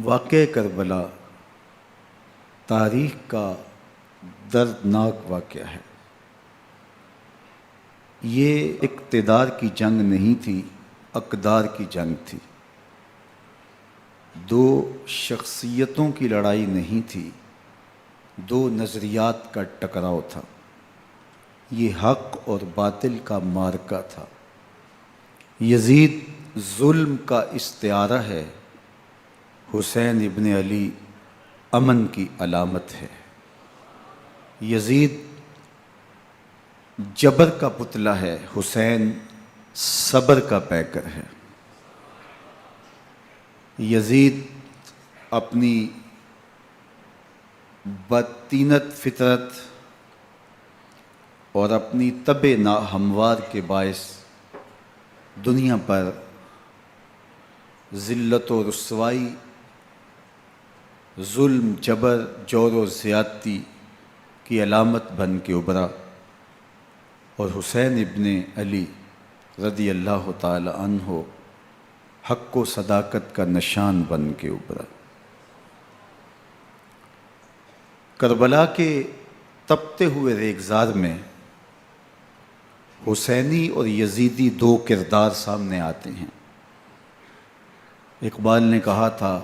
واقعہ کربلا تاریخ کا دردناک واقعہ ہے۔ یہ اقتدار کی جنگ نہیں تھی، اقدار کی جنگ تھی۔ دو شخصیتوں کی لڑائی نہیں تھی، دو نظریات کا ٹکراؤ تھا۔ یہ حق اور باطل کا معرکہ تھا۔ یزید ظلم کا استعارہ ہے، حسین ابن علی امن کی علامت ہے۔ یزید جبر کا پتلا ہے، حسین صبر کا پیکر ہے۔ یزید اپنی بدطینت فطرت اور اپنی طبع ناہموار کے باعث دنیا پر ذلت و رسوائی، ظلم، جبر، جور و زیادتی کی علامت بن کے ابھرا، اور حسین ابن علی رضی اللہ تعالی عنہ حق و صداقت کا نشان بن کے ابھرا۔ کربلا کے تپتے ہوئے ریگزار میں حسینی اور یزیدی دو کردار سامنے آتے ہیں۔ اقبال نے کہا تھا،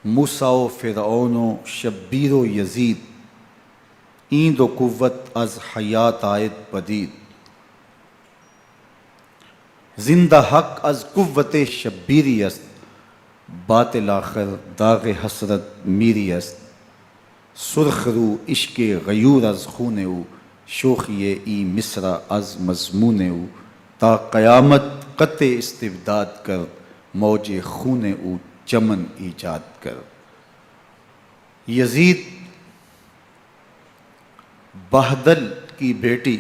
موسیٰ و فرعون و شبیر و یزید، ایند و قوت از حیات آید پدید، زندہ حق از قوت شبیری است، باطل آخر داغ حسرت میری است، سرخ رو عشق غیور از خون او، شوخی ای مصرع از مضمون او، تا قیامت قطع استبداد کر، موج خون او چمن ایجاد کر۔ یزید بہدل کی بیٹی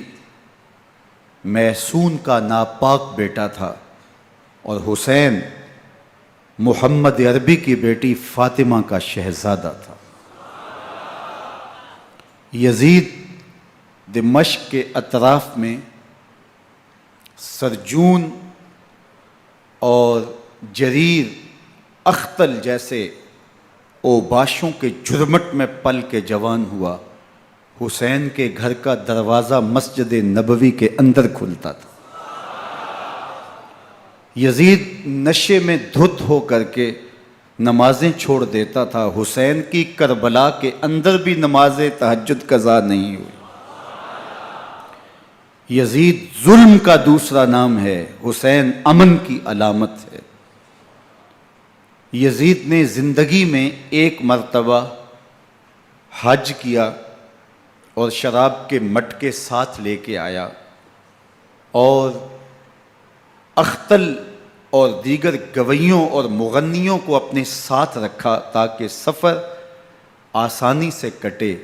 محسون کا ناپاک بیٹا تھا، اور حسین محمد عربی کی بیٹی فاطمہ کا شہزادہ تھا۔ یزید دمشق کے اطراف میں سرجون اور جریر، اختل جیسے اوباشوں کے جھرمٹ میں پل کے جوان ہوا۔ حسین کے گھر کا دروازہ مسجد نبوی کے اندر کھلتا تھا۔ یزید نشے میں دھت ہو کر کے نمازیں چھوڑ دیتا تھا۔ حسین کی کربلا کے اندر بھی نماز تہجد قضا نہیں ہوئی۔ یزید ظلم کا دوسرا نام ہے، حسین امن کی علامت ہے۔ یزید نے زندگی میں ایک مرتبہ حج کیا اور شراب کے مٹکے ساتھ لے کے آیا، اور اختل اور دیگر گویوں اور مغنیوں کو اپنے ساتھ رکھا تاکہ سفر آسانی سے کٹے۔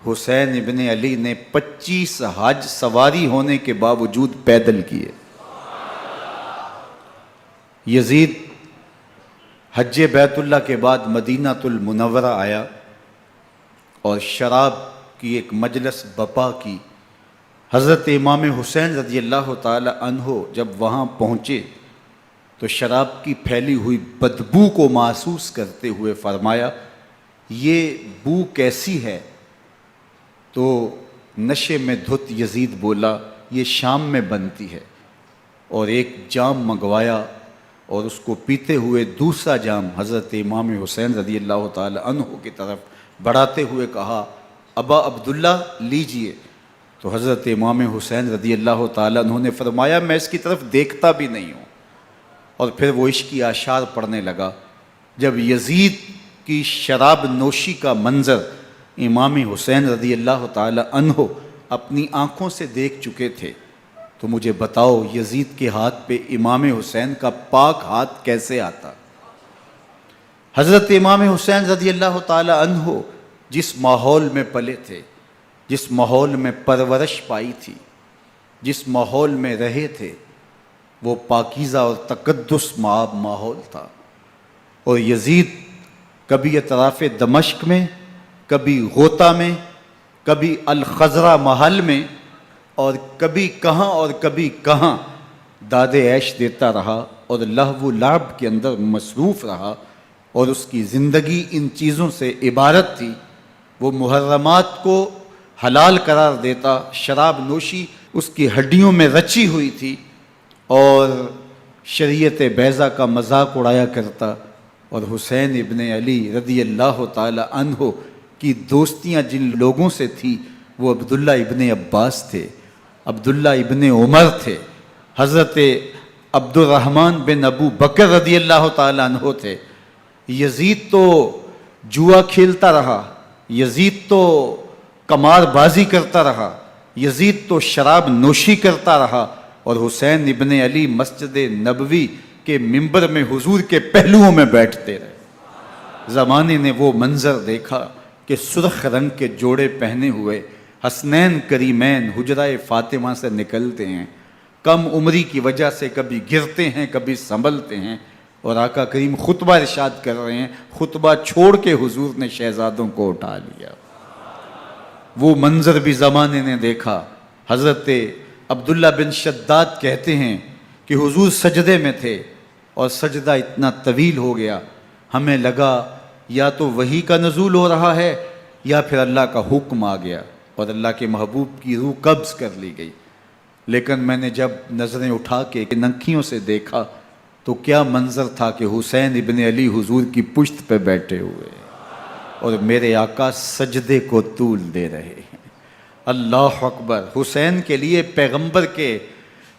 حسین ابن علی نے 25 حج سواری ہونے کے باوجود پیدل کیے۔ یزید حج بیت اللہ کے بعد مدینہ المنورہ آیا اور شراب کی ایک مجلس بپا کی۔ حضرت امام حسین رضی اللہ تعالی عنہ جب وہاں پہنچے تو شراب کی پھیلی ہوئی بدبو کو محسوس کرتے ہوئے فرمایا، یہ بو کیسی ہے؟ تو نشے میں دھت یزید بولا، یہ شام میں بنتی ہے، اور ایک جام منگوایا اور اس کو پیتے ہوئے دوسرا جام حضرت امام حسین رضی اللہ تعالی عنہ کی طرف بڑھاتے ہوئے کہا، ابا عبداللہ لیجئے۔ تو حضرت امام حسین رضی اللہ تعالی عنہ نے فرمایا، میں اس کی طرف دیکھتا بھی نہیں ہوں، اور پھر وہ عشقی اشعار پڑھنے لگا۔ جب یزید کی شراب نوشی کا منظر امام حسین رضی اللہ تعالی عنہ اپنی آنکھوں سے دیکھ چکے تھے، تو مجھے بتاؤ یزید کے ہاتھ پہ امام حسین کا پاک ہاتھ کیسے آتا؟ حضرت امام حسین رضی اللہ تعالی عنہ جس ماحول میں پلے تھے، جس ماحول میں پرورش پائی تھی، جس ماحول میں رہے تھے، وہ پاکیزہ اور تقدس مآب ماحول تھا۔ اور یزید کبھی اطراف دمشق میں، کبھی غوطہ میں، کبھی الخضرہ محل میں، اور کبھی کہاں اور کبھی کہاں داد عیش دیتا رہا اور لہو و لعب کے اندر مصروف رہا، اور اس کی زندگی ان چیزوں سے عبارت تھی۔ وہ محرمات کو حلال قرار دیتا، شراب نوشی اس کی ہڈیوں میں رچی ہوئی تھی، اور شریعت بیضا کا مذاق اڑایا کرتا۔ اور حسین ابن علی رضی اللہ تعالی عنہ کی دوستیاں جن لوگوں سے تھی وہ عبداللہ ابن عباس تھے، عبداللہ ابن عمر تھے، حضرت عبد الرحمن بن ابو بکر رضی اللہ تعالی عنہ تھے۔ یزید تو جوا کھیلتا رہا، یزید تو قمار بازی کرتا رہا، یزید تو شراب نوشی کرتا رہا، اور حسین ابن علی مسجد نبوی کے ممبر میں حضور کے پہلوؤں میں بیٹھتے رہے۔ زمانے نے وہ منظر دیکھا کہ سرخ رنگ کے جوڑے پہنے ہوئے حسنین کریمین حجرہ فاطمہ سے نکلتے ہیں، کم عمری کی وجہ سے کبھی گرتے ہیں کبھی سنبھلتے ہیں، اور آقا کریم خطبہ ارشاد کر رہے ہیں، خطبہ چھوڑ کے حضور نے شہزادوں کو اٹھا لیا۔ وہ منظر بھی زمانے نے دیکھا۔ حضرت عبداللہ بن شداد کہتے ہیں کہ حضور سجدے میں تھے اور سجدہ اتنا طویل ہو گیا، ہمیں لگا یا تو وحی کا نزول ہو رہا ہے یا پھر اللہ کا حکم آ گیا اور اللہ کے محبوب کی روح قبض کر لی گئی۔ لیکن میں نے جب نظریں اٹھا کے ننکیوں سے دیکھا تو کیا منظر تھا کہ حسین ابن علی حضور کی پشت پہ بیٹھے ہوئے اور میرے آقا سجدے کو طول دے رہے ہیں۔ اللہ اکبر! حسین کے لیے پیغمبر کے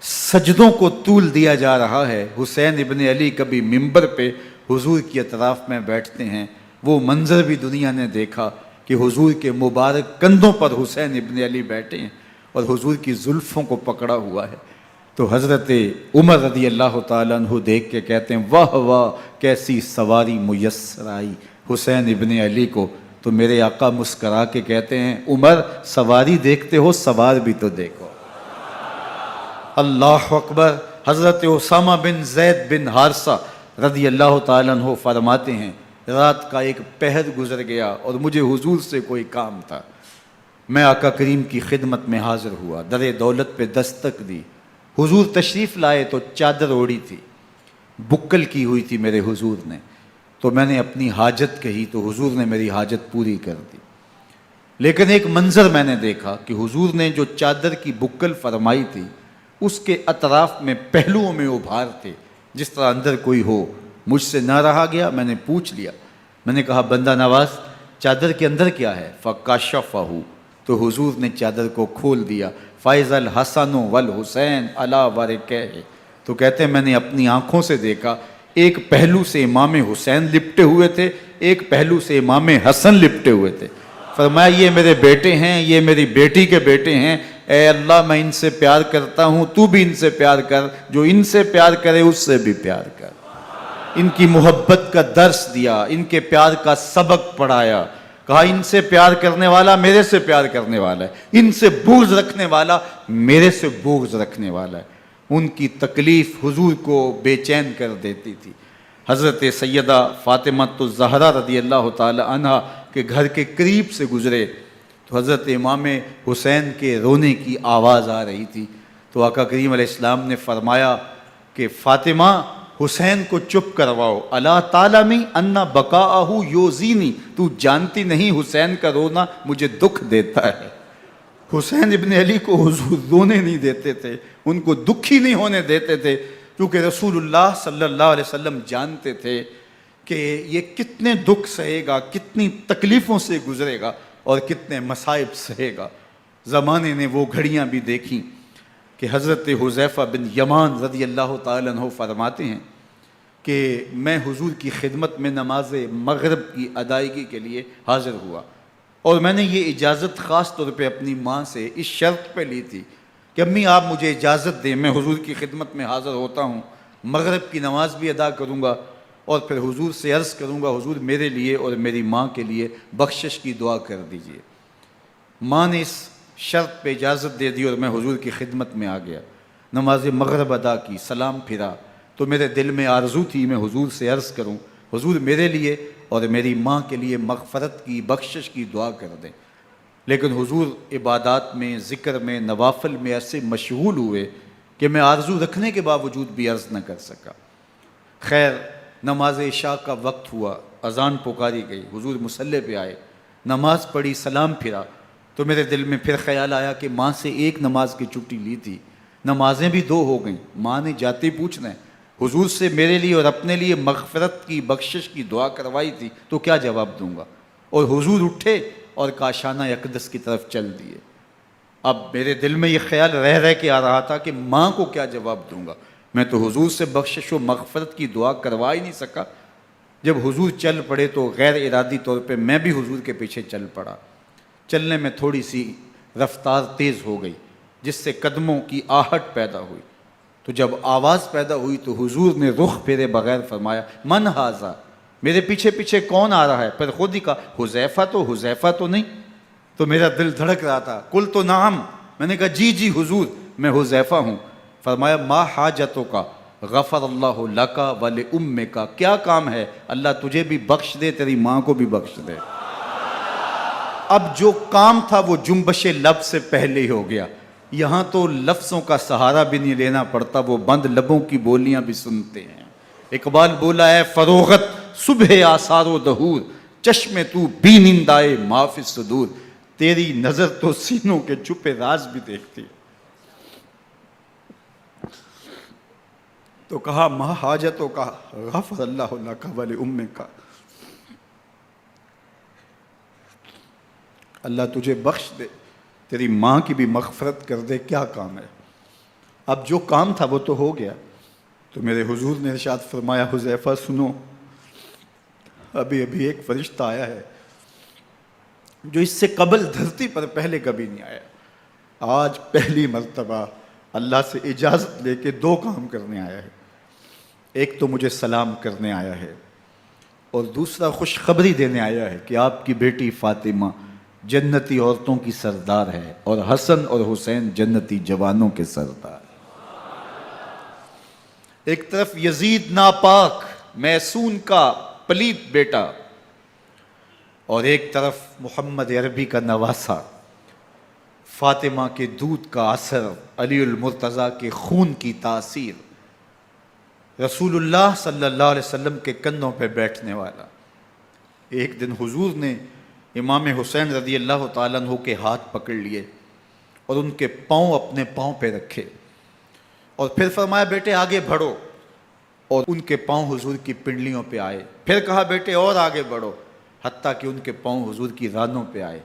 سجدوں کو طول دیا جا رہا ہے۔ حسین ابن علی کبھی ممبر پہ حضور کی اطراف میں بیٹھتے ہیں، وہ منظر بھی دنیا نے دیکھا کہ حضور کے مبارک کندھوں پر حسین ابن علی بیٹھے ہیں اور حضور کی زلفوں کو پکڑا ہوا ہے۔ تو حضرت عمر رضی اللہ تعالیٰ عنہ دیکھ کے کہتے ہیں واہ واہ کیسی سواری میسر آئی حسین ابن علی کو۔ تو میرے آقا مسکرا کے کہتے ہیں عمر سواری دیکھتے ہو سوار بھی تو دیکھو۔ اللہ اکبر! حضرت اسامہ بن زید بن حارثہ رضی اللہ تعالیٰ عنہ فرماتے ہیں رات کا ایک پہر گزر گیا اور مجھے حضور سے کوئی کام تھا، میں آقا کریم کی خدمت میں حاضر ہوا، در دولت پہ دستک دی، حضور تشریف لائے تو چادر اوڑی تھی، بکل کی ہوئی تھی میرے حضور نے، تو میں نے اپنی حاجت کہی تو حضور نے میری حاجت پوری کر دی۔ لیکن ایک منظر میں نے دیکھا کہ حضور نے جو چادر کی بکل فرمائی تھی اس کے اطراف میں پہلوؤں میں ابھار تھے جس طرح اندر کوئی ہو۔ مجھ سے نہ رہا گیا، میں نے پوچھ لیا، میں نے کہا بندہ نواز چادر کے اندر کیا ہے؟ فَكَشَفَهُ، تو حضور نے چادر کو کھول دیا۔ فَإِذَا الْحَسَنُ وَالْحُسَيْنُ عَلَىٰ وَرِكَيْهِ، تو کہتے ہیں میں نے اپنی آنکھوں سے دیکھا ایک پہلو سے امام حسین لپٹے ہوئے تھے، ایک پہلو سے امام حسن لپٹے ہوئے تھے۔ فرمایا یہ میرے بیٹے ہیں، یہ میری بیٹی کے بیٹے ہیں، اے اللہ میں ان سے پیار کرتا ہوں، تو بھی ان سے پیار کر، جو ان سے پیار کرے اس سے بھی پیار کر۔ ان کی محبت کا درس دیا، ان کے پیار کا سبق پڑھایا، کہا ان سے پیار کرنے والا میرے سے پیار کرنے والا ہے، ان سے بغض رکھنے والا میرے سے بغض رکھنے والا ہے۔ ان کی تکلیف حضور کو بے چین کر دیتی تھی۔ حضرت سیدہ فاطمہ الزہرا رضی اللہ تعالی عنہ کے گھر کے قریب سے گزرے تو حضرت امام حسین کے رونے کی آواز آ رہی تھی، تو آقا کریم علیہ السلام نے فرمایا کہ فاطمہ حسین کو چپ کرواؤ، اللہ تعلمی ان بقاءہ یوزینی، تو جانتی نہیں حسین کا رونا مجھے دکھ دیتا ہے۔ حسین ابن علی کو حضور رونے نہیں دیتے تھے، ان کو دکھی نہیں ہونے دیتے تھے، کیونکہ رسول اللہ صلی اللہ علیہ وسلم جانتے تھے کہ یہ کتنے دکھ سہے گا، کتنی تکلیفوں سے گزرے گا اور کتنے مصائب سہے گا۔ زمانے نے وہ گھڑیاں بھی دیکھیں کہ حضرت حذیفہ بن یمان رضی اللہ تعالیٰ عنہ فرماتے ہیں کہ میں حضور کی خدمت میں نماز مغرب کی ادائیگی کے لیے حاضر ہوا، اور میں نے یہ اجازت خاص طور پہ اپنی ماں سے اس شرط پہ لی تھی کہ امی آپ مجھے اجازت دیں، میں حضور کی خدمت میں حاضر ہوتا ہوں، مغرب کی نماز بھی ادا کروں گا اور پھر حضور سے عرض کروں گا حضور میرے لیے اور میری ماں کے لیے بخشش کی دعا کر دیجئے۔ ماں نے اس شرط پہ اجازت دے دی اور میں حضور کی خدمت میں آ گیا، نماز مغرب ادا کی، سلام پھرا تو میرے دل میں آرزو تھی میں حضور سے عرض کروں حضور میرے لیے اور میری ماں کے لیے مغفرت کی بخشش کی دعا کر دیں، لیکن حضور عبادات میں ذکر میں نوافل میں ایسے مشغول ہوئے کہ میں آرزو رکھنے کے باوجود بھی عرض نہ کر سکا۔ خیر نماز عشاء کا وقت ہوا، اذان پکاری گئی، حضور مصلی پہ آئے، نماز پڑھی، سلام پھرا، تو میرے دل میں پھر خیال آیا کہ ماں سے ایک نماز کی چھٹی لی تھی، نمازیں بھی 2 ہو گئیں، ماں نے جاتے پوچھنا ہے حضور سے میرے لیے اور اپنے لیے مغفرت کی بخشش کی دعا کروائی تھی تو کیا جواب دوں گا؟ اور حضور اٹھے اور کاشانہ اقدس کی طرف چل دیے۔ اب میرے دل میں یہ خیال رہ کے آ رہا تھا کہ ماں کو کیا جواب دوں گا؟ میں تو حضور سے بخشش و مغفرت کی دعا کروا ہی نہیں سکا۔ جب حضور چل پڑے تو غیر ارادی طور پہ میں بھی حضور کے پیچھے چل پڑا۔ چلنے میں تھوڑی سی رفتار تیز ہو گئی جس سے قدموں کی آہٹ پیدا ہوئی، تو جب آواز پیدا ہوئی تو حضور نے رخ پھیرے بغیر فرمایا من ھذا، میرے پیچھے پیچھے کون آ رہا ہے؟ پھر خود ہی کہا حذیفہ تو نہیں؟ تو میرا دل دھڑک رہا تھا، قلت نعم، میں نے کہا جی جی حضور میں حذیفہ ہوں۔ فرمایا ما حاجتوں کا غفر اللہ لک ولامک، کیا کام ہے؟ اللہ تجھے بھی بخش دے، تیری ماں کو بھی بخش دے۔ اب جو کام تھا وہ جنبش لب سے پہلے ہی ہو گیا، یہاں تو لفظوں کا سہارا بھی نہیں لینا پڑتا، وہ بند لبوں کی بولیاں بھی سنتے ہیں۔ اقبال بولا ہے فروغت صبح آثار و دہور، چشم تو بینندائے ما فی الصدور، تیری نظر تو سینوں کے چھپے راز بھی دیکھتی۔ تو کہا ما حاجتوں کا غفر اللہ لک ولامک، اللہ تجھے بخش دے، تیری ماں کی بھی مغفرت کر دے، کیا کام ہے؟ اب جو کام تھا وہ تو ہو گیا۔ تو میرے حضور نے ارشاد فرمایا حذیفہ سنو، ابھی ایک فرشتہ آیا ہے جو اس سے قبل دھرتی پر پہلے کبھی نہیں آیا، آج پہلی مرتبہ اللہ سے اجازت لے کے 2 کام کرنے آیا ہے۔ ایک تو مجھے سلام کرنے آیا ہے اور دوسرا خوشخبری دینے آیا ہے کہ آپ کی بیٹی فاطمہ جنتی عورتوں کی سردار ہے اور حسن اور حسین جنتی جوانوں کے سردار۔ ایک طرف یزید ناپاک میسون کا پلیت بیٹا، اور ایک طرف محمد عربی کا نواسا، فاطمہ کے دودھ کا اثر، علی المرتضیٰ کے خون کی تاثیر، رسول اللہ صلی اللہ علیہ وسلم کے کندھوں پہ بیٹھنے والا۔ ایک دن حضور نے امام حسین رضی اللہ تعالیٰ عنہ کے ہاتھ پکڑ لیے اور ان کے پاؤں اپنے پاؤں پہ رکھے اور پھر فرمایا بیٹے آگے بڑھو، اور ان کے پاؤں حضور کی پنڈلیوں پہ آئے۔ پھر کہا بیٹے اور آگے بڑھو، حتیٰ کہ ان کے پاؤں حضور کی رانوں پہ آئے۔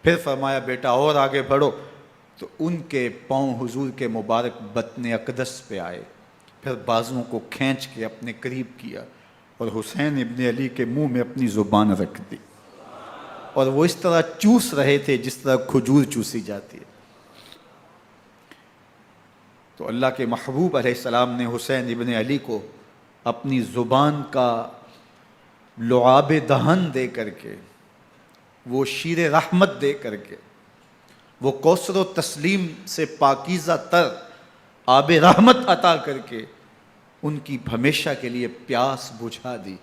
پھر فرمایا بیٹا اور آگے بڑھو، تو ان کے پاؤں حضور کے مبارک بطن اقدس پہ آئے۔ پھر بازوؤں کو کھینچ کے اپنے قریب کیا اور حسین ابن علی کے منہ میں اپنی زبان رکھ دی، اور وہ اس طرح چوس رہے تھے جس طرح کھجور چوسی جاتی ہے۔ تو اللہ کے محبوب علیہ السلام نے حسین ابن علی کو اپنی زبان کا لعاب دہن دے کر کے، وہ شیر رحمت دے کر کے، وہ کوثر و تسلیم سے پاکیزہ تر آب رحمت عطا کر کے ان کی ہمیشہ کے لیے پیاس بجھا دی،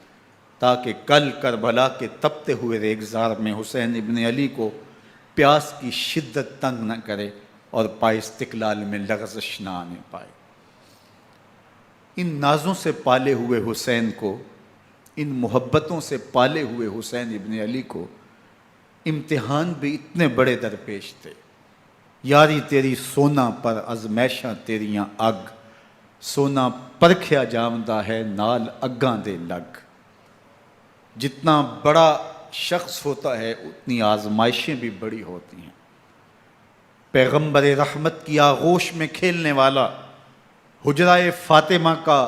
تاکہ کل کربلا کے تپتے ہوئے ریگزار میں حسین ابن علی کو پیاس کی شدت تنگ نہ کرے اور پائے استقلال میں لغزش نہ آنے پائے۔ ان نازوں سے پالے ہوئے حسین کو، ان محبتوں سے پالے ہوئے حسین ابن علی کو امتحان بھی اتنے بڑے درپیش تھے۔ یاری تیری سونا پر ازمیشاں تیریاں اگ، سونا پرکھیا جامدہ ہے نال اگاں دے لگ۔ جتنا بڑا شخص ہوتا ہے اتنی آزمائشیں بھی بڑی ہوتی ہیں۔ پیغمبر رحمت کی آغوش میں کھیلنے والا، حجرہ فاطمہ کا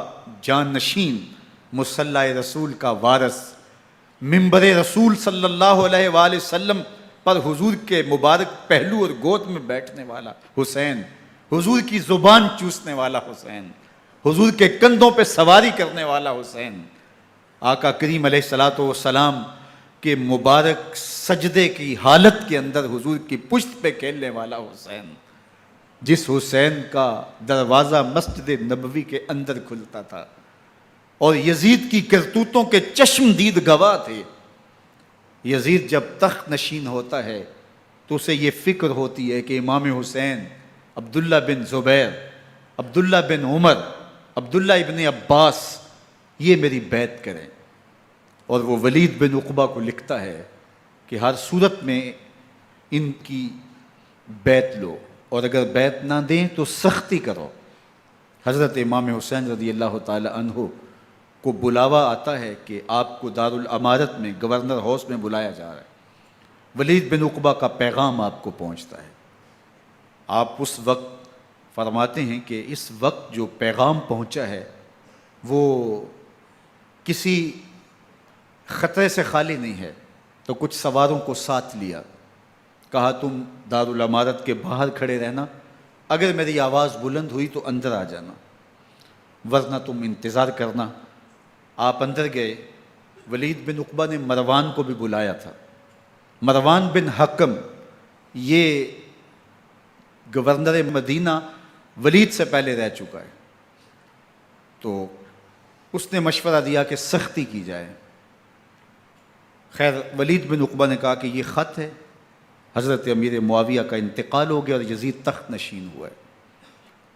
جانشین، مصلی رسول کا وارث، منبر رسول صلی اللہ علیہ وآلہ وسلم پر حضور کے مبارک پہلو اور گود میں بیٹھنے والا حسین، حضور کی زبان چوسنے والا حسین، حضور کے کندھوں پہ سواری کرنے والا حسین، آقا کریم علیہ السلام کے مبارک سجدے کی حالت کے اندر حضور کی پشت پہ کھیلنے والا حسین، جس حسین کا دروازہ مسجد نبوی کے اندر کھلتا تھا اور یزید کی کرتوتوں کے چشم دید گواہ تھے۔ یزید جب تخت نشین ہوتا ہے تو اسے یہ فکر ہوتی ہے کہ امام حسین، عبداللہ بن زبیر، عبداللہ بن عمر، عبداللہ ابن عباس یہ میری بیعت کریں، اور وہ ولید بن عقبہ کو لکھتا ہے کہ ہر صورت میں ان کی بیعت لو، اور اگر بیعت نہ دیں تو سختی کرو۔ حضرت امام حسین رضی اللہ تعالی عنہ کو بلاوا آتا ہے کہ آپ کو دارالامارت میں گورنر ہاؤس میں بلایا جا رہا ہے، ولید بن عقبہ کا پیغام آپ کو پہنچتا ہے۔ آپ اس وقت فرماتے ہیں کہ اس وقت جو پیغام پہنچا ہے وہ کسی خطرے سے خالی نہیں ہے، تو کچھ سواروں کو ساتھ لیا، کہا تم دارالامارت کے باہر کھڑے رہنا، اگر میری آواز بلند ہوئی تو اندر آ جانا، ورنہ تم انتظار کرنا۔ آپ اندر گئے۔ ولید بن عقبہ نے مروان کو بھی بلایا تھا۔ مروان بن حکم یہ گورنر مدینہ ولید سے پہلے رہ چکا ہے، تو اس نے مشورہ دیا کہ سختی کی جائے۔ خیر ولید بن عقبہ نے کہا کہ یہ خط ہے، حضرت امیر معاویہ کا انتقال ہو گیا اور یزید تخت نشین ہوا ہے،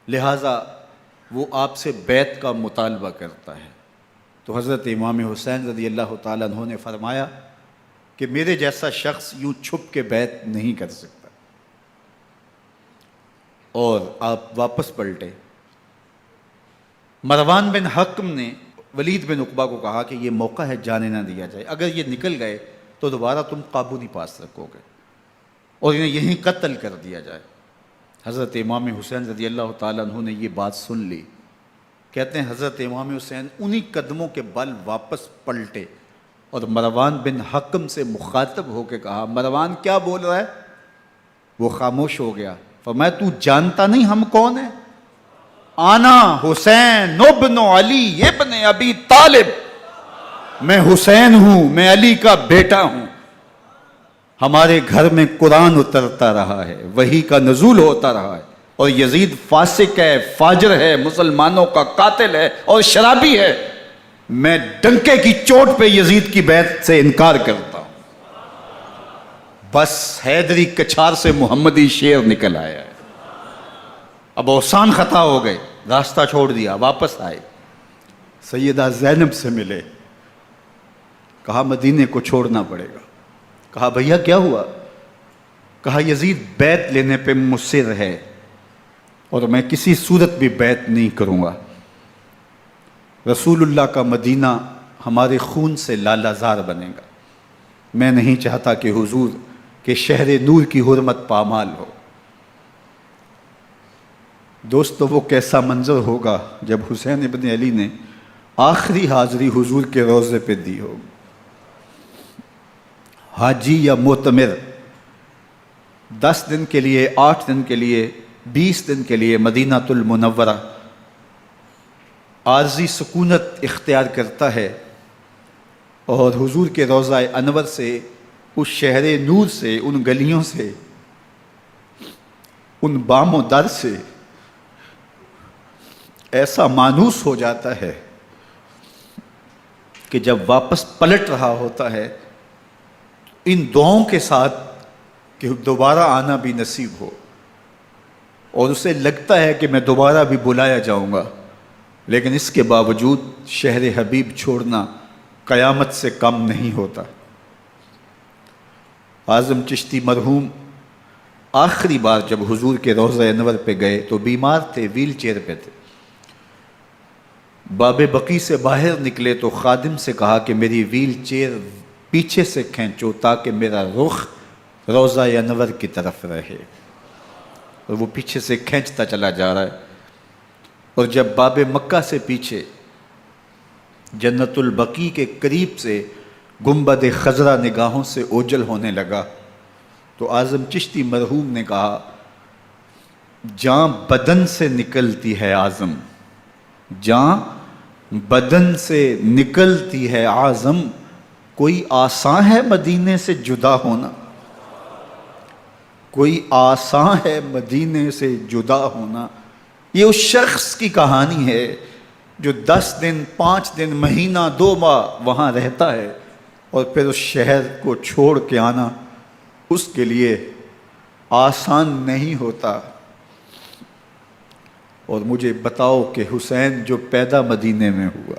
لہٰذا وہ آپ سے بیعت کا مطالبہ کرتا ہے۔ تو حضرت امام حسین رضی اللہ تعالیٰ عنہ نے فرمایا کہ میرے جیسا شخص یوں چھپ کے بیعت نہیں کر سکتا، اور آپ واپس پلٹے۔ مروان بن حکم نے ولید بن عقبہ کو کہا کہ یہ موقع ہے جانے نہ دیا جائے، اگر یہ نکل گئے تو دوبارہ تم قابو نہیں پا سکو گے، اور انہیں یہیں قتل کر دیا جائے۔ حضرت امام حسین رضی اللہ تعالیٰ عنہ نے یہ بات سن لی۔ کہتے ہیں حضرت امام حسین انہی قدموں کے بل واپس پلٹے اور مروان بن حکم سے مخاطب ہو کے کہا، مروان کیا بول رہا ہے؟ وہ خاموش ہو گیا۔ فرمایا تو جانتا نہیں ہم کون ہیں؟ آنا حسین ابن علی ابن ابی طالب، میں حسین ہوں، میں علی کا بیٹا ہوں، ہمارے گھر میں قرآن اترتا رہا ہے، وحی کا نزول ہوتا رہا ہے، اور یزید فاسق ہے، فاجر ہے، مسلمانوں کا قاتل ہے اور شرابی ہے، میں ڈنکے کی چوٹ پہ یزید کی بیعت سے انکار کرتا ہوں۔ بس حیدری کچھار سے محمدی شیر نکل آیا ہے۔ اب اوسان خطا ہو گئے، راستہ چھوڑ دیا، واپس آئے، سیدہ زینب سے ملے، کہا مدینے کو چھوڑنا پڑے گا۔ کہا بھیا کیا ہوا؟ کہا یزید بیعت لینے پہ مصر ہے اور میں کسی صورت بھی بیعت نہیں کروں گا۔ رسول اللہ کا مدینہ ہمارے خون سے لالہ زار بنے گا، میں نہیں چاہتا کہ حضور کے شہر نور کی حرمت پامال ہو۔ دوستو وہ کیسا منظر ہوگا جب حسین ابن علی نے آخری حاضری حضور کے روضے پہ دی ہو۔ حاجی یا معتمر 10 دن کے لیے، 8 دن کے لیے، 20 دن کے لیے مدینہ المنورہ عارضی سکونت اختیار کرتا ہے، اور حضور کے روضہ انور سے، اس شہر نور سے، ان گلیوں سے، ان بام و در سے ایسا مانوس ہو جاتا ہے کہ جب واپس پلٹ رہا ہوتا ہے ان دعاؤں کے ساتھ کہ دوبارہ آنا بھی نصیب ہو، اور اسے لگتا ہے کہ میں دوبارہ بھی بلایا جاؤں گا، لیکن اس کے باوجود شہر حبیب چھوڑنا قیامت سے کم نہیں ہوتا۔ اعظم چشتی مرحوم آخری بار جب حضور کے روضہ انور پہ گئے تو بیمار تھے، ویل چیئر پہ تھے۔ باب بقی سے باہر نکلے تو خادم سے کہا کہ میری ویل چیئر پیچھے سے کھینچو تاکہ میرا رخ روضہ انور کی طرف رہے، اور وہ پیچھے سے کھینچتا چلا جا رہا ہے، اور جب باب مکہ سے پیچھے جنت البقیع کے قریب سے گنبد خضرا نگاہوں سے اوجل ہونے لگا تو اعظم چشتی مرحوم نے کہا، جاں بدن سے نکلتی ہے اعظم، جاں بدن سے نکلتی ہے اعظم، کوئی آسان ہے مدینے سے جدا ہونا، کوئی آسان ہے مدینے سے جدا ہونا۔ یہ اس شخص کی کہانی ہے جو 10 دن، 5 دن، مہینہ، 2 ماہ وہاں رہتا ہے، اور پھر اس شہر کو چھوڑ کے آنا اس کے لیے آسان نہیں ہوتا۔ اور مجھے بتاؤ کہ حسین جو پیدا مدینے میں ہوا،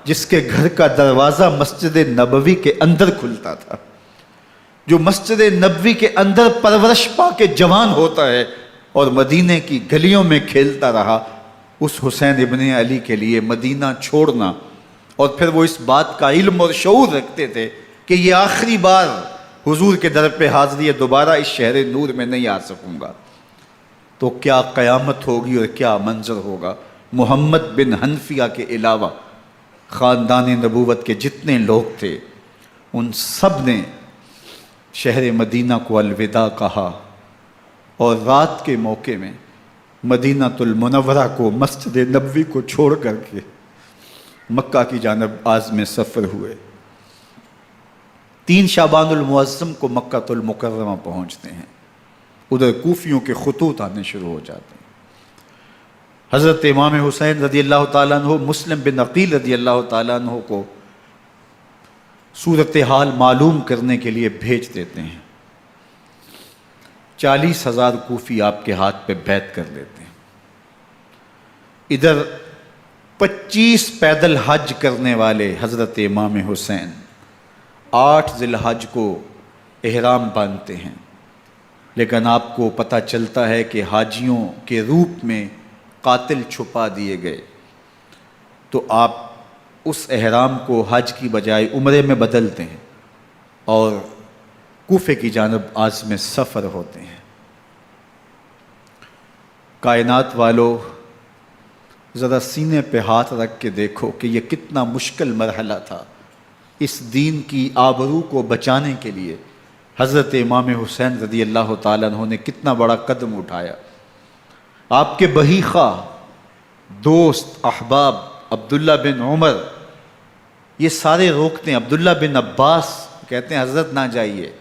جس کے گھر کا دروازہ مسجد نبوی کے اندر کھلتا تھا، جو مسجد نبوی کے اندر پرورش پا کے جوان ہوتا ہے اور مدینے کی گلیوں میں کھیلتا رہا، اس حسین ابن علی کے لیے مدینہ چھوڑنا، اور پھر وہ اس بات کا علم اور شعور رکھتے تھے کہ یہ آخری بار حضور کے در پہ حاضری ہے، دوبارہ اس شہر نور میں نہیں آ سکوں گا، تو کیا قیامت ہوگی اور کیا منظر ہوگا۔ محمد بن حنفیہ کے علاوہ خاندان نبوت کے جتنے لوگ تھے ان سب نے شہر مدینہ کو الوداع کہا، اور رات کے موقع میں مدینہ المنورہ کو، مسجد نبوی کو چھوڑ کر کے مکہ کی جانب عازم سفر ہوئے۔ 3 شعبان المعظم کو مکہ المکرمہ پہنچتے ہیں، ادھر کوفیوں کے خطوط آنے شروع ہو جاتے ہیں۔ حضرت امام حسین رضی اللہ تعالیٰ عنہ مسلم بن عقیل رضی اللہ تعالیٰ عنہ کو صورتحال معلوم کرنے کے لیے بھیج دیتے ہیں۔ 40,000 کوفی آپ کے ہاتھ پہ بیعت کر لیتے ہیں۔ ادھر 25 پیدل حج کرنے والے حضرت امام حسین 8 ذی الحج کو احرام باندھتے ہیں، لیکن آپ کو پتہ چلتا ہے کہ حاجیوں کے روپ میں قاتل چھپا دیے گئے، تو آپ اس احرام کو حج کی بجائے عمرے میں بدلتے ہیں اور کوفے کی جانب عازم سفر ہوتے ہیں۔ کائنات والو، ذرا سینے پہ ہاتھ رکھ کے دیکھو کہ یہ کتنا مشکل مرحلہ تھا۔ اس دین کی آبرو کو بچانے کے لیے حضرت امام حسین رضی اللہ تعالیٰ عنہ نے کتنا بڑا قدم اٹھایا۔ آپ کے بہی خواہ، دوست، احباب عبداللہ بن عمر یہ سارے روکتے ہیں، عبداللہ بن عباس کہتے ہیں حضرت نہ جائیے،